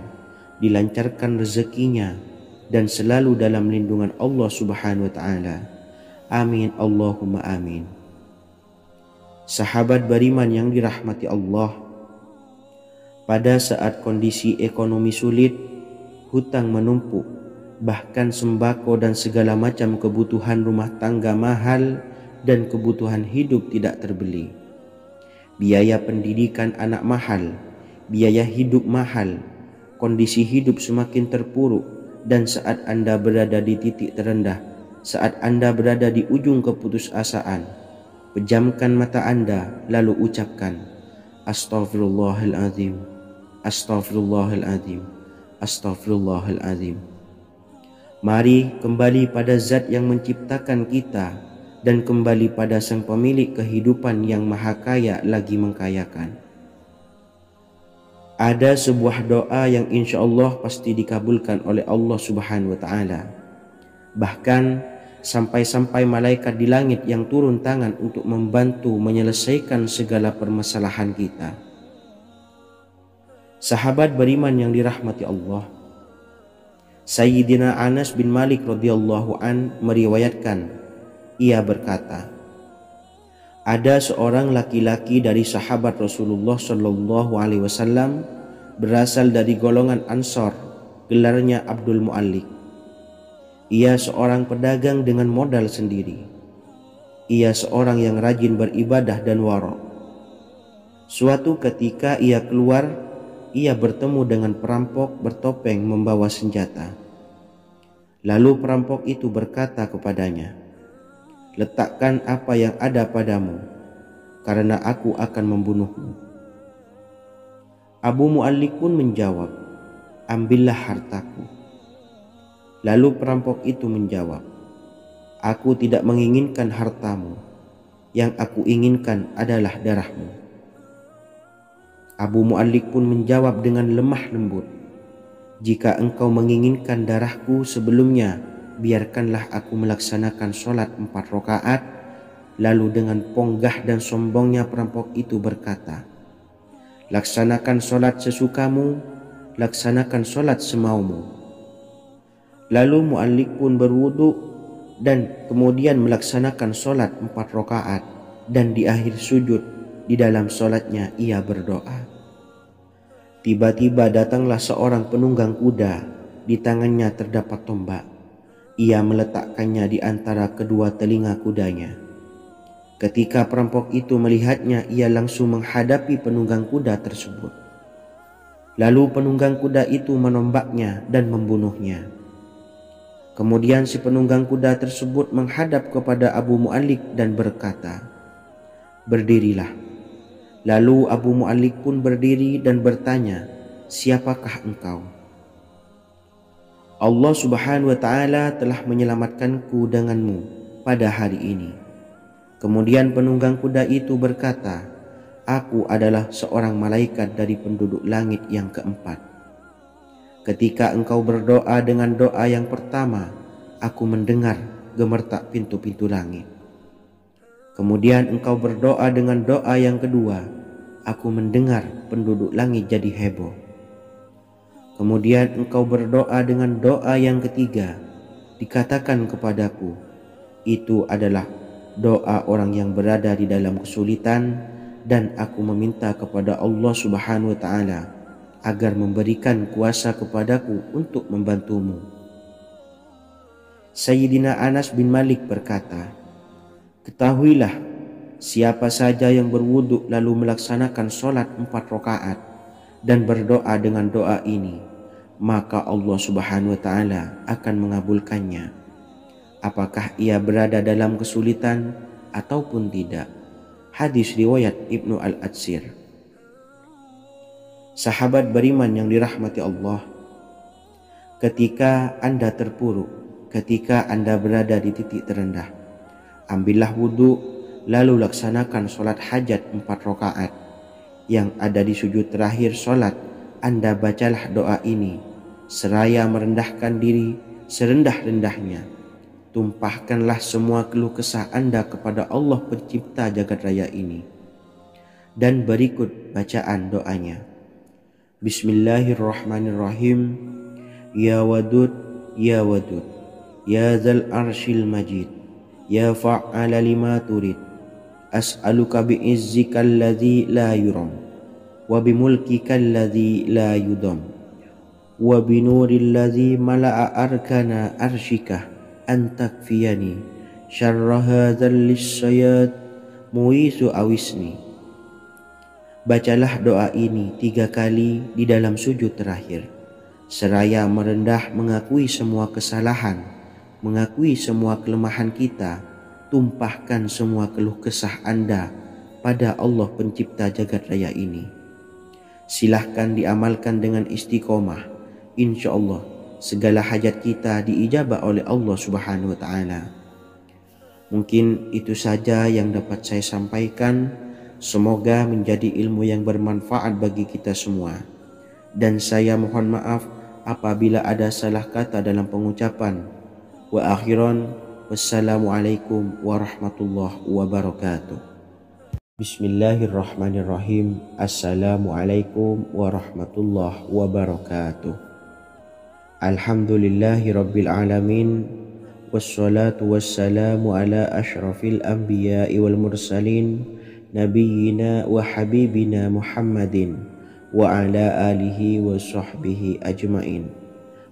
dilancarkan rezekinya, dan selalu dalam lindungan Allah Subhanahu wa taala. Amin Allahumma amin. Sahabat beriman yang dirahmati Allah, pada saat kondisi ekonomi sulit, hutang menumpuk, bahkan sembako dan segala macam kebutuhan rumah tangga mahal dan kebutuhan hidup tidak terbeli. Biaya pendidikan anak mahal, biaya hidup mahal, kondisi hidup semakin terpuruk, dan saat Anda berada di titik terendah, saat Anda berada di ujung keputusasaan, pejamkan mata Anda lalu ucapkan Astaghfirullahaladzim, Astaghfirullahaladzim, Astaghfirullahaladzim. Mari kembali pada Zat yang menciptakan kita dan kembali pada Sang Pemilik kehidupan yang Maha Kaya lagi mengkayakan. Ada sebuah doa yang insya Allah pasti dikabulkan oleh Allah Subhanahu wa taala. Bahkan sampai-sampai malaikat di langit yang turun tangan untuk membantu menyelesaikan segala permasalahan kita. Sahabat beriman yang dirahmati Allah, Sayyidina Anas bin Malik radhiyallahu an meriwayatkan, ia berkata, ada seorang laki-laki dari sahabat Rasulullah Shallallahu Alaihi Wasallam berasal dari golongan Ansor, gelarnya Abdul Mu'allik. Ia seorang pedagang dengan modal sendiri. Ia seorang yang rajin beribadah dan wara'. Suatu ketika ia keluar, ia bertemu dengan perampok bertopeng membawa senjata. Lalu perampok itu berkata kepadanya, letakkan apa yang ada padamu, karena aku akan membunuhmu. Abu Mu'allik pun menjawab, ambillah hartaku. Lalu perampok itu menjawab, aku tidak menginginkan hartamu, yang aku inginkan adalah darahmu. Abu Mu'allik pun menjawab dengan lemah lembut, jika engkau menginginkan darahku sebelumnya, biarkanlah aku melaksanakan sholat 4 rakaat. Lalu dengan ponggah dan sombongnya perampok itu berkata, laksanakan sholat sesukamu, laksanakan sholat semaumu. Lalu Mu'allik pun berwudu dan kemudian melaksanakan sholat 4 rakaat, dan di akhir sujud di dalam sholatnya ia berdoa. Tiba-tiba datanglah seorang penunggang kuda, di tangannya terdapat tombak. Ia meletakkannya di antara kedua telinga kudanya. Ketika perampok itu melihatnya, ia langsung menghadapi penunggang kuda tersebut. Lalu penunggang kuda itu menombaknya dan membunuhnya. Kemudian si penunggang kuda tersebut menghadap kepada Abu Mu'allik dan berkata, "Berdirilah." Lalu Abu Mu'allik pun berdiri dan bertanya, "Siapakah engkau?" "Allah Subhanahu wa Ta'ala telah menyelamatkanku denganmu pada hari ini." Kemudian penunggang kuda itu berkata, "Aku adalah seorang malaikat dari penduduk langit yang keempat. Ketika engkau berdoa dengan doa yang pertama, aku mendengar gemertak pintu-pintu langit. Kemudian engkau berdoa dengan doa yang kedua, aku mendengar penduduk langit jadi heboh. Kemudian engkau berdoa dengan doa yang ketiga, dikatakan kepadaku, itu adalah doa orang yang berada di dalam kesulitan, dan aku meminta kepada Allah Subhanahu wa Ta'ala agar memberikan kuasa kepadaku untuk membantumu." Sayyidina Anas bin Malik berkata, "Ketahuilah, siapa saja yang berwudu lalu melaksanakan sholat 4 rakaat dan berdoa dengan doa ini, maka Allah Subhanahu wa Ta'ala akan mengabulkannya, apakah ia berada dalam kesulitan ataupun tidak." Hadis riwayat Ibnu Al-Atsir. Sahabat beriman yang dirahmati Allah, ketika Anda terpuruk, ketika Anda berada di titik terendah, ambillah wudhu, lalu laksanakan sholat hajat 4 rakaat. Yang ada di sujud terakhir sholat, Anda bacalah doa ini, seraya merendahkan diri serendah-rendahnya. Tumpahkanlah semua keluh kesah Anda kepada Allah pencipta jagat raya ini. Dan berikut bacaan doanya. Bismillahirrahmanirrahim. Ya Wadud, Ya Wadud, Ya Dzal Arsyil Majid, Ya Fa'ala lima turid, as'aluka bi'izzikal ladzi la yuram, wa bimulkikal ladzi la yudam, wa binuril ladzi mala'a arkana arsyikah, antakfiyani syarra hadzal lisyayat muisu awisni. Bacalah doa ini 3 kali di dalam sujud terakhir, seraya merendah mengakui semua kesalahan, mengakui semua kelemahan kita. Tumpahkan semua keluh kesah Anda pada Allah pencipta jagat raya ini. Silahkan diamalkan dengan istiqomah. Insya Allah segala hajat kita diijabah oleh Allah Subhanahu wa Ta'ala. Mungkin itu saja yang dapat saya sampaikan. Semoga menjadi ilmu yang bermanfaat bagi kita semua. Dan saya mohon maaf apabila ada salah kata dalam pengucapan. Wa akhiran, wassalamualaikum warahmatullahi wabarakatuh. Bismillahirrahmanirrahim. Assalamualaikum warahmatullahi wabarakatuh. Alhamdulillahi rabbil alamin, wassalatu wassalamu ala ashrafil anbiya'i wal mursalin, nabiyyina wa habibina Muhammadin wa ala alihi wa sahbihi ajmain,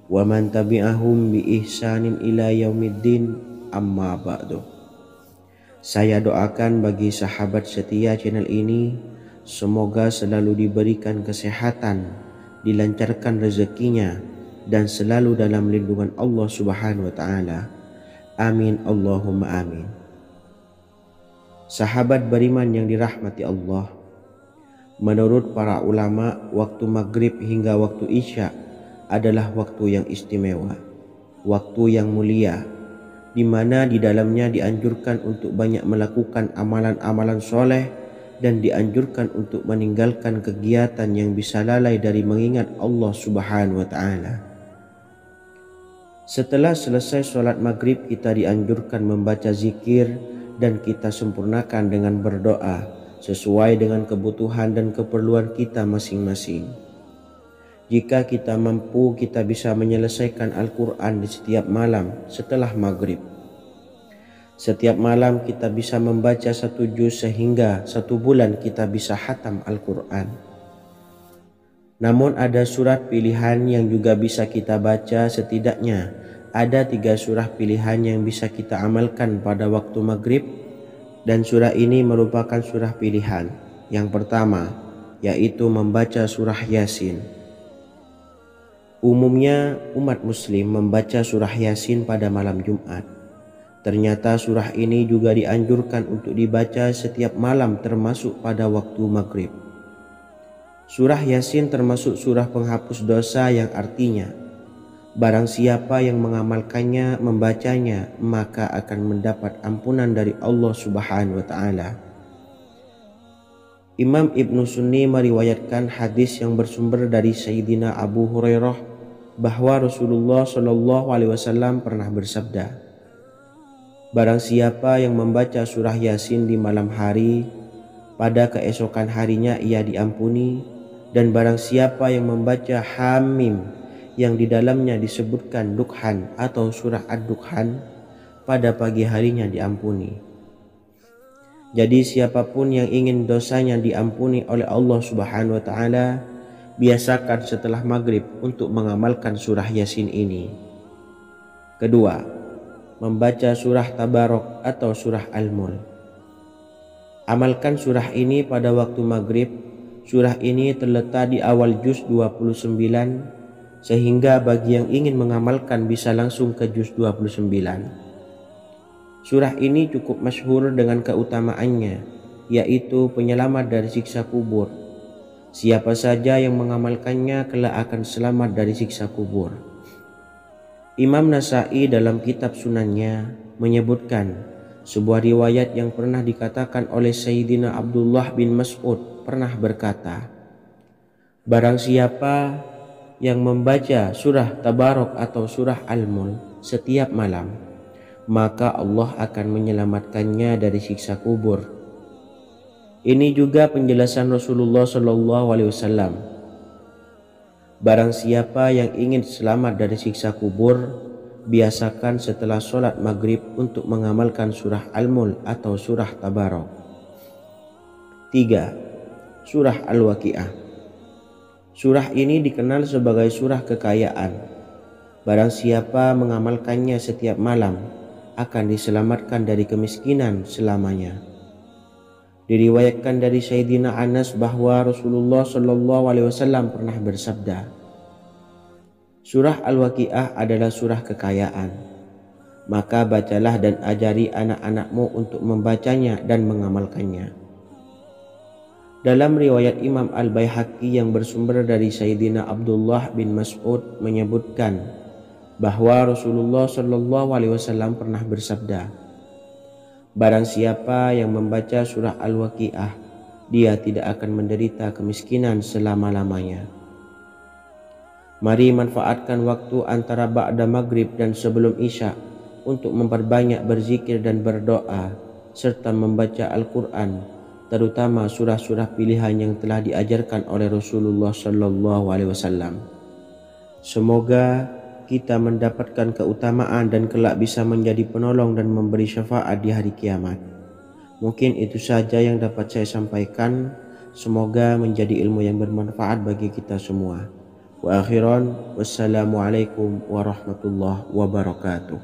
wa man tabi'ahum bi ihsanin ila yaumiddin, amma ba'du. Saya doakan bagi sahabat setia channel ini, semoga selalu diberikan kesehatan, dilancarkan rezekinya, dan selalu dalam lindungan Allah Subhanahu wa Ta'ala. Amin Allahumma amin. Sahabat beriman yang dirahmati Allah, menurut para ulama, waktu maghrib hingga waktu isya adalah waktu yang istimewa, waktu yang mulia, di mana di dalamnya dianjurkan untuk banyak melakukan amalan-amalan soleh dan dianjurkan untuk meninggalkan kegiatan yang bisa lalai dari mengingat Allah Subhanahu wa Ta'ala. Setelah selesai sholat maghrib, kita dianjurkan membaca zikir dan kita sempurnakan dengan berdoa sesuai dengan kebutuhan dan keperluan kita masing-masing. Jika kita mampu, kita bisa menyelesaikan Al-Quran di setiap malam setelah maghrib. Setiap malam kita bisa membaca 1 juz sehingga 1 bulan kita bisa khatam Al-Quran. Namun ada surat pilihan yang juga bisa kita baca. Setidaknya ada 3 surah pilihan yang bisa kita amalkan pada waktu maghrib. Dan surah ini merupakan surah pilihan. Yang pertama, yaitu membaca surah Yasin. Umumnya umat muslim membaca surah Yasin pada malam Jumat. Ternyata surah ini juga dianjurkan untuk dibaca setiap malam termasuk pada waktu maghrib. Surah Yasin termasuk surah penghapus dosa yang artinya barang siapa yang mengamalkannya, membacanya, maka akan mendapat ampunan dari Allah Subhanahu wa taala. Imam Ibnu Sunni meriwayatkan hadis yang bersumber dari Sayyidina Abu Hurairah bahwa Rasulullah Shallallahu alaihi wasallam pernah bersabda, barang siapa yang membaca surah Yasin di malam hari, pada keesokan harinya ia diampuni, dan barang siapa yang membaca Hamim yang di dalamnya disebutkan Dukhan atau surah Ad-Dukhan, pada pagi harinya diampuni. Jadi siapapun yang ingin dosanya diampuni oleh Allah Subhanahu wa taala, biasakan setelah maghrib untuk mengamalkan surah Yasin ini. Kedua, membaca surah Tabarok atau surah Al-Mulk. Amalkan surah ini pada waktu maghrib. Surah ini terletak di awal juz 29, sehingga bagi yang ingin mengamalkan bisa langsung ke juz 29. Surah ini cukup masyhur dengan keutamaannya, yaitu penyelamat dari siksa kubur. Siapa saja yang mengamalkannya kelak akan selamat dari siksa kubur. Imam Nasa'i dalam kitab Sunannya menyebutkan sebuah riwayat yang pernah dikatakan oleh Sayyidina Abdullah bin Mas'ud pernah berkata, barang siapa yang membaca surah Tabarok atau surah Al-Mulk setiap malam, maka Allah akan menyelamatkannya dari siksa kubur. Ini juga penjelasan Rasulullah Shallallahu alaihi wasallam. Barang siapa yang ingin selamat dari siksa kubur, biasakan setelah sholat maghrib untuk mengamalkan surah Al-Mulk atau surah Tabarok. 3. Surah Al-Waqiah. Surah ini dikenal sebagai surah kekayaan. Barang siapa mengamalkannya setiap malam, akan diselamatkan dari kemiskinan selamanya. Diriwayatkan dari Sayyidina Anas bahwa Rasulullah Shallallahu alaihi wasallam pernah bersabda, surah Al-Waqiah adalah surah kekayaan. Maka bacalah dan ajari anak-anakmu untuk membacanya dan mengamalkannya. Dalam riwayat Imam Al-Baihaqi yang bersumber dari Sayyidina Abdullah bin Mas'ud menyebutkan bahwa Rasulullah Shallallahu alaihi wasallam pernah bersabda, barang siapa yang membaca surah Al-Waqiah, dia tidak akan menderita kemiskinan selama-lamanya. Mari manfaatkan waktu antara ba'da maghrib dan sebelum isya untuk memperbanyak berzikir dan berdoa serta membaca Al-Quran, terutama surah-surah pilihan yang telah diajarkan oleh Rasulullah Shallallahu alaihi wasallam. Semoga kita mendapatkan keutamaan dan kelak bisa menjadi penolong dan memberi syafaat di hari kiamat. Mungkin itu saja yang dapat saya sampaikan. Semoga menjadi ilmu yang bermanfaat bagi kita semua. Wa akhiran, wassalamualaikum warahmatullahi wabarakatuh.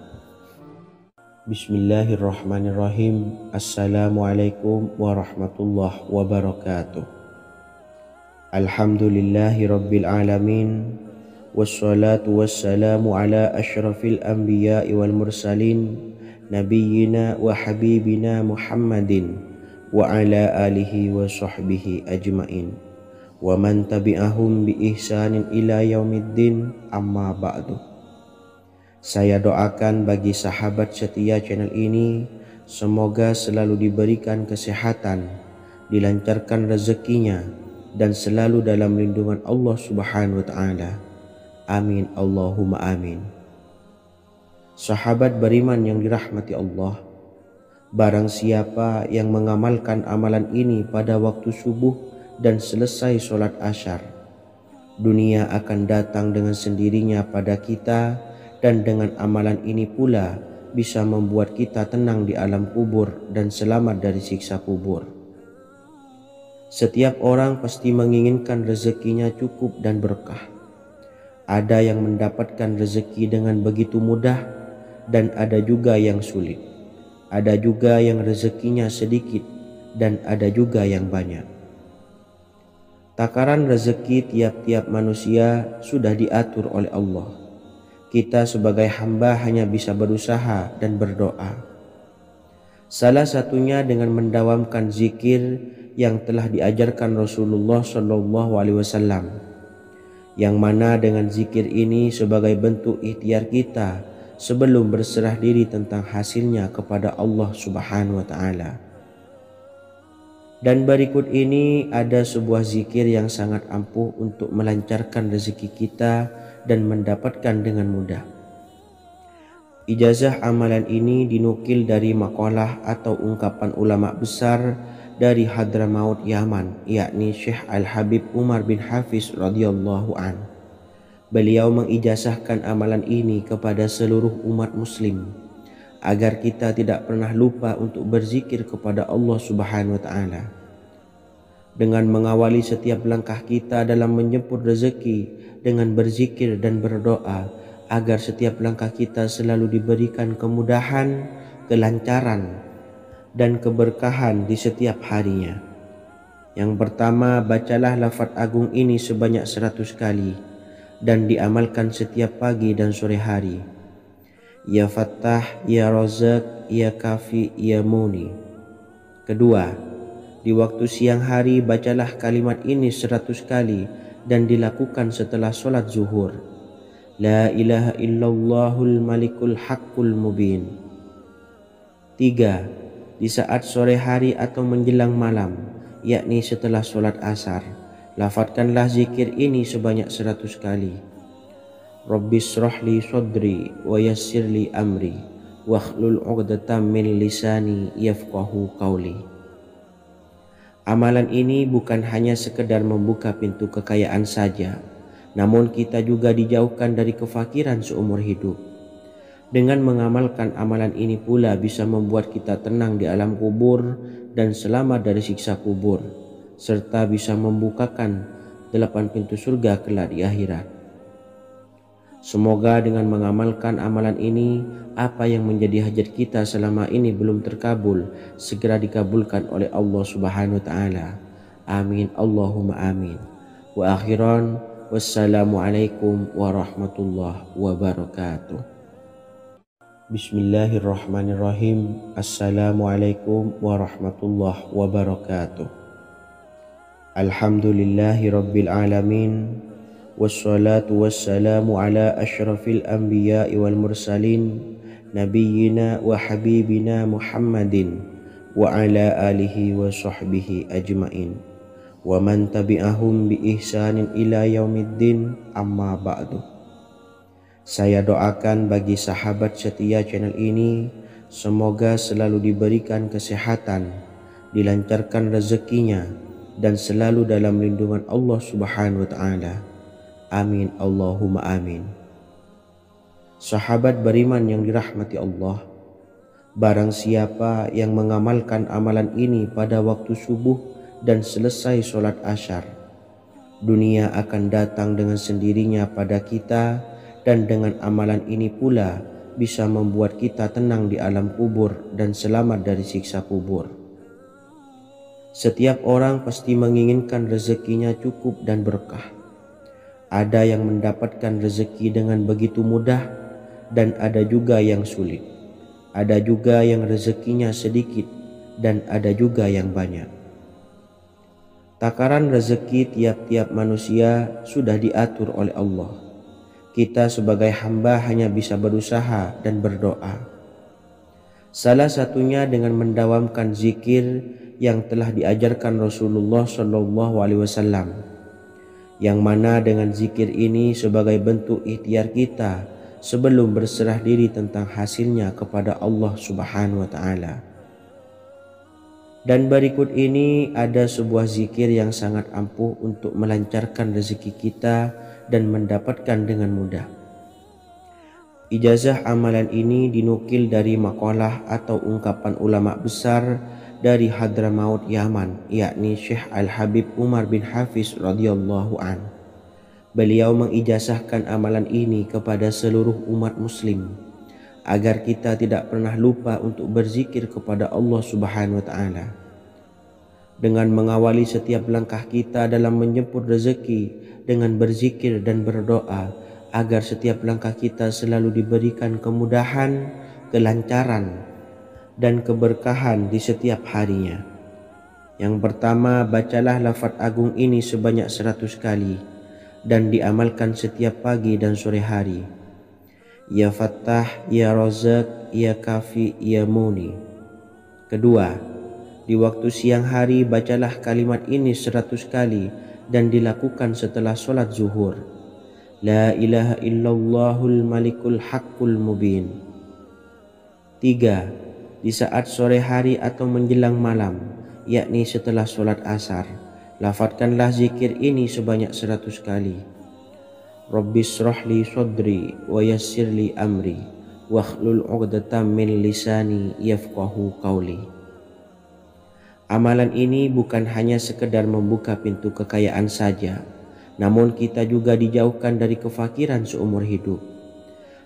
Bismillahirrahmanirrahim. Assalamualaikum warahmatullahi wabarakatuh. Alhamdulillahi rabbil alamin. Wassalatu wassalamu ala ashrafil anbiya'i wal mursalin, nabiyyina wa habibina Muhammadin wa ala alihi wa sahbihi ajmain, wa man tabi'ahum bi ihsanin ila yaumiddin, amma ba'du. Saya doakan bagi sahabat setia channel ini, semoga selalu diberikan kesehatan, dilancarkan rezekinya, dan selalu dalam lindungan Allah Subhanahu wa taala. Amin Allahumma amin. Sahabat beriman yang dirahmati Allah, barang siapa yang mengamalkan amalan ini pada waktu subuh dan selesai sholat asyar, dunia akan datang dengan sendirinya pada kita, dan dengan amalan ini pula bisa membuat kita tenang di alam kubur dan selamat dari siksa kubur. Setiap orang pasti menginginkan rezekinya cukup dan berkah. Ada yang mendapatkan rezeki dengan begitu mudah dan ada juga yang sulit. Ada juga yang rezekinya sedikit dan ada juga yang banyak. Takaran rezeki tiap-tiap manusia sudah diatur oleh Allah. Kita sebagai hamba hanya bisa berusaha dan berdoa. Salah satunya dengan mendawamkan zikir yang telah diajarkan Rasulullah SAW, yang mana dengan zikir ini sebagai bentuk ikhtiar kita sebelum berserah diri tentang hasilnya kepada Allah Subhanahu wa Ta'ala. Dan berikut ini ada sebuah zikir yang sangat ampuh untuk melancarkan rezeki kita dan mendapatkan dengan mudah. Ijazah amalan ini dinukil dari makalah atau ungkapan ulama besar dari Hadramaut Yaman, yakni Syekh Al-Habib Umar bin Hafiz radhiyallahu an. Beliau mengijazahkan amalan ini kepada seluruh umat muslim agar kita tidak pernah lupa untuk berzikir kepada Allah Subhanahu wa Ta'ala. Dengan mengawali setiap langkah kita dalam menjemput rezeki dengan berzikir dan berdoa agar setiap langkah kita selalu diberikan kemudahan, kelancaran, dan keberkahan di setiap harinya. Yang pertama, bacalah lafaz agung ini sebanyak 100 kali dan diamalkan setiap pagi dan sore hari. Ya Fattah, Ya Razak, Ya Kafi, Ya Muni. Kedua, di waktu siang hari bacalah kalimat ini 100 kali dan dilakukan setelah sholat zuhur. La ilaha illallahul malikul haqqul mubin. 3. Di saat sore hari atau menjelang malam, yakni setelah sholat asar, lafadzkanlah zikir ini sebanyak 100 kali. Rabbis shrahli sadri wa yassirli amri wakhlul 'uqdatam min lisani yafqahu qawli. Amalan ini bukan hanya sekedar membuka pintu kekayaan saja, namun kita juga dijauhkan dari kefakiran seumur hidup. Dengan mengamalkan amalan ini pula bisa membuat kita tenang di alam kubur dan selamat dari siksa kubur, serta bisa membukakan 8 pintu surga kelak di akhirat. Semoga dengan mengamalkan amalan ini, apa yang menjadi hajat kita selama ini belum terkabul, segera dikabulkan oleh Allah Subhanahu wa Ta'ala. Amin Allahumma amin. Wa akhiran, wassalamualaikum warahmatullahi wabarakatuh. Bismillahirrahmanirrahim. Assalamualaikum warahmatullahi wabarakatuh. Alhamdulillahi rabbil alamin. Wassalatu wassalamu ala ashrafil anbiya'i wal mursalin nabiyyina wa habibina Muhammadin wa ala alihi wa sahbihi ajmain wa man tabi'ahum bi ihsanin ila yaumiddin, amma ba'du. Saya doakan bagi sahabat setia channel ini, semoga selalu diberikan kesehatan, dilancarkan rezekinya, dan selalu dalam lindungan Allah Subhanahu wa Ta'ala. Amin Allahumma amin. Sahabat beriman yang dirahmati Allah, barang siapa yang mengamalkan amalan ini pada waktu subuh dan selesai sholat asyar, dunia akan datang dengan sendirinya pada kita, dan dengan amalan ini pula bisa membuat kita tenang di alam kubur dan selamat dari siksa kubur. Setiap orang pasti menginginkan rezekinya cukup dan berkah. Ada yang mendapatkan rezeki dengan begitu mudah dan ada juga yang sulit. Ada juga yang rezekinya sedikit dan ada juga yang banyak. Takaran rezeki tiap-tiap manusia sudah diatur oleh Allah. Kita sebagai hamba hanya bisa berusaha dan berdoa. Salah satunya dengan mendawamkan zikir yang telah diajarkan Rasulullah SAW, yang mana dengan zikir ini sebagai bentuk ikhtiar kita sebelum berserah diri tentang hasilnya kepada Allah Subhanahu wa Ta'ala. Dan berikut ini ada sebuah zikir yang sangat ampuh untuk melancarkan rezeki kita dan mendapatkan dengan mudah. Ijazah amalan ini dinukil dari makalah atau ungkapan ulama besar dari Hadramaut Yaman, yakni Syekh Al-Habib Umar bin Hafiz radhiyallahu an. Beliau mengijazahkan amalan ini kepada seluruh umat muslim agar kita tidak pernah lupa untuk berzikir kepada Allah Subhanahu wa taala. Dengan mengawali setiap langkah kita dalam menjemput rezeki dengan berzikir dan berdoa agar setiap langkah kita selalu diberikan kemudahan, kelancaran, dan keberkahan di setiap harinya. Yang pertama, bacalah lafaz agung ini sebanyak 100 kali dan diamalkan setiap pagi dan sore hari. Ya Fattah, Ya Razak, Ya Kafi, Ya Muni. Kedua, di waktu siang hari bacalah kalimat ini 100 kali dan dilakukan setelah sholat zuhur. La ilaha illallahul malikul haqqul mubin. Tiga, di saat sore hari atau menjelang malam, yakni setelah sholat asar, lafadzkanlah zikir ini sebanyak 100 kali. Rabbis shrahli sadri wa yassirli amri wakhlul 'uqdatam min lisani yafqahu qawli. Amalan ini bukan hanya sekedar membuka pintu kekayaan saja, namun kita juga dijauhkan dari kefakiran seumur hidup.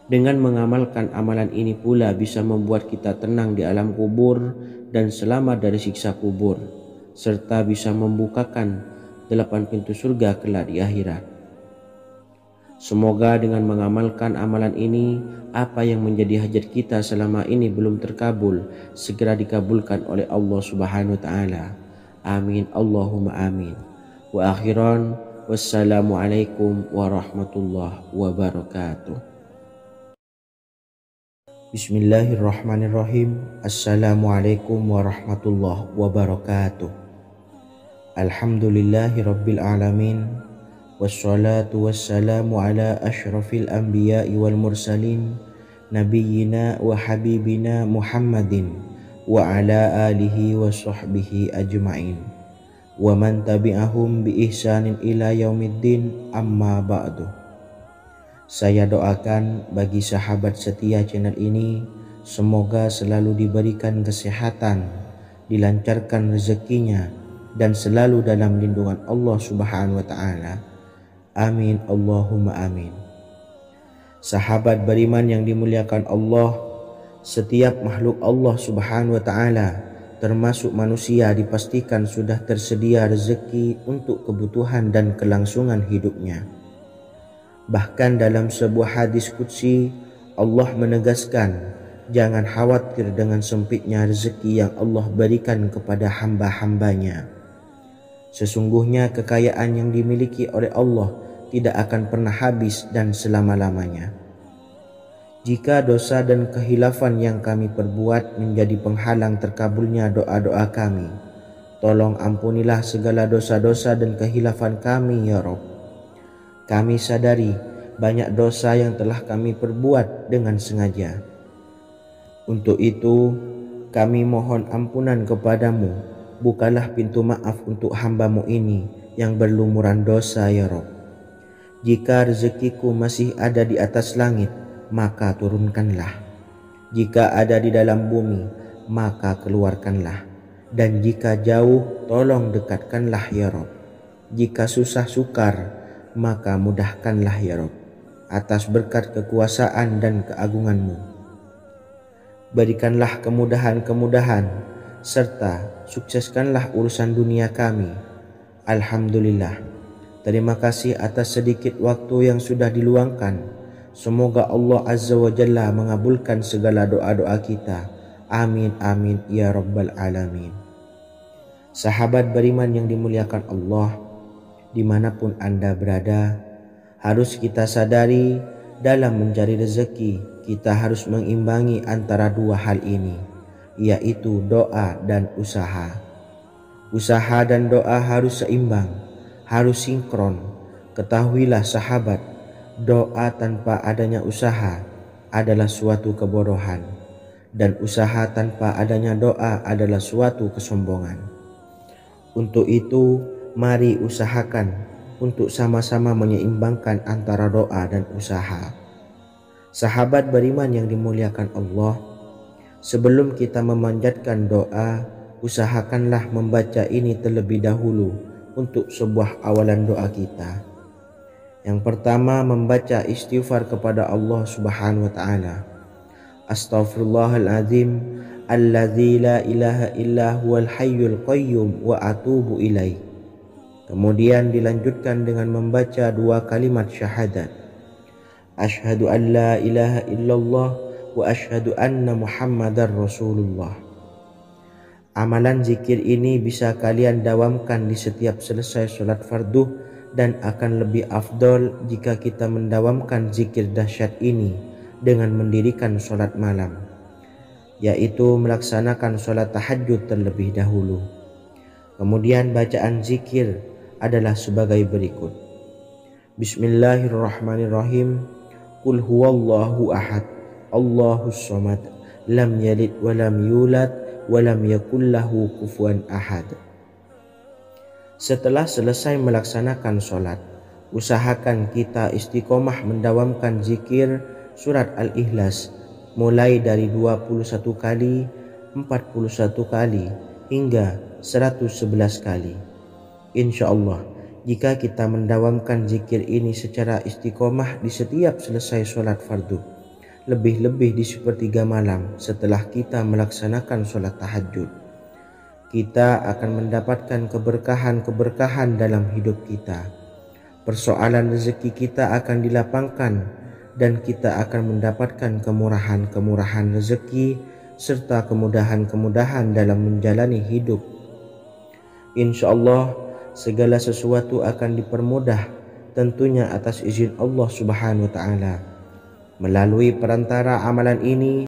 Dengan mengamalkan amalan ini pula bisa membuat kita tenang di alam kubur dan selamat dari siksa kubur, serta bisa membukakan 8 pintu surga kelak di akhirat. Semoga dengan mengamalkan amalan ini, apa yang menjadi hajat kita selama ini belum terkabul, segera dikabulkan oleh Allah Subhanahu wa taala. Amin Allahumma amin. Wa akhiran, wassalamualaikum warahmatullahi wabarakatuh. Bismillahirrahmanirrahim. Assalamualaikum warahmatullahi wabarakatuh. Alhamdulillahi rabbil alamin. Wassalatu wassalamu ala ashrafil anbiya'i wal mursalin nabiyyina wa habibina Muhammadin wa ala alihi wa sahbihi ajma'in wa man tabi'ahum bi ihsanin ila yaumiddin, amma ba'du. Saya doakan bagi sahabat setia channel ini, semoga selalu diberikan kesehatan, dilancarkan rezekinya, dan selalu dalam lindungan Allah Subhanahu wa ta'ala. Amin Allahumma amin. Sahabat beriman yang dimuliakan Allah, setiap makhluk Allah Subhanahu wa taala termasuk manusia dipastikan sudah tersedia rezeki untuk kebutuhan dan kelangsungan hidupnya. Bahkan dalam sebuah hadis qudsi, Allah menegaskan, jangan khawatir dengan sempitnya rezeki yang Allah berikan kepada hamba-hambanya. Sesungguhnya kekayaan yang dimiliki oleh Allah tidak akan pernah habis dan selama-lamanya. Jika dosa dan kehilafan yang kami perbuat menjadi penghalang terkabulnya doa-doa kami, tolong ampunilah segala dosa-dosa dan kehilafan kami ya Rabb. Kami sadari banyak dosa yang telah kami perbuat dengan sengaja. Untuk itu kami mohon ampunan kepadamu. Bukalah pintu maaf untuk hamba-Mu ini yang berlumuran dosa ya Rabb. Jika rezekiku masih ada di atas langit, maka turunkanlah. Jika ada di dalam bumi, maka keluarkanlah. Dan jika jauh, tolong dekatkanlah ya Rabb. Jika susah sukar, maka mudahkanlah ya Rabb, atas berkat kekuasaan dan keagungan-Mu. Berikanlah kemudahan-kemudahan, serta sukseskanlah urusan dunia kami. Alhamdulillah. Terima kasih atas sedikit waktu yang sudah diluangkan. Semoga Allah Azza wa Jalla mengabulkan segala doa-doa kita. Amin amin ya rabbal alamin. Sahabat beriman yang dimuliakan Allah, dimanapun Anda berada, harus kita sadari dalam mencari rezeki kita harus mengimbangi antara dua hal ini, yaitu doa dan usaha. Usaha dan doa harus seimbang, harus sinkron. Ketahuilah sahabat, doa tanpa adanya usaha adalah suatu kebodohan, dan usaha tanpa adanya doa adalah suatu kesombongan. Untuk itu, mari usahakan untuk sama-sama menyeimbangkan antara doa dan usaha. Sahabat beriman yang dimuliakan Allah, sebelum kita memanjatkan doa, usahakanlah membaca ini terlebih dahulu untuk sebuah awalan doa kita. Yang pertama, membaca istighfar kepada Allah Subhanahu wa taala. Astaghfirullahaladzim alladzi la ilaha illa huwal hayyul qayyum wa atubu ilaih. Kemudian dilanjutkan dengan membaca 2 kalimat syahadat. Asyhadu an la ilaha illallah wa asyhadu anna Muhammadar Rasulullah. Amalan zikir ini bisa kalian dawamkan di setiap selesai sholat fardu dan akan lebih afdol jika kita mendawamkan zikir dahsyat ini dengan mendirikan sholat malam, yaitu melaksanakan sholat tahajud terlebih dahulu. Kemudian bacaan zikir adalah sebagai berikut. Bismillahirrahmanirrahim. Qul huwallahu ahad, Allahus samad, lam yalid wa lam yulad wa lam yakul lahu kufuwan ahad. Setelah selesai melaksanakan sholat, usahakan kita istiqomah mendawamkan zikir surat Al-Ikhlas mulai dari 21 kali, 41 kali, hingga 111 kali. Insya Allah, jika kita mendawamkan zikir ini secara istiqomah di setiap selesai sholat fardu, lebih-lebih di sepertiga malam setelah kita melaksanakan sholat tahajud, kita akan mendapatkan keberkahan-keberkahan dalam hidup kita. Persoalan rezeki kita akan dilapangkan dan kita akan mendapatkan kemurahan-kemurahan rezeki serta kemudahan-kemudahan dalam menjalani hidup. Insya Allah segala sesuatu akan dipermudah, tentunya atas izin Allah Subhanahu wa Ta'ala. Melalui perantara amalan ini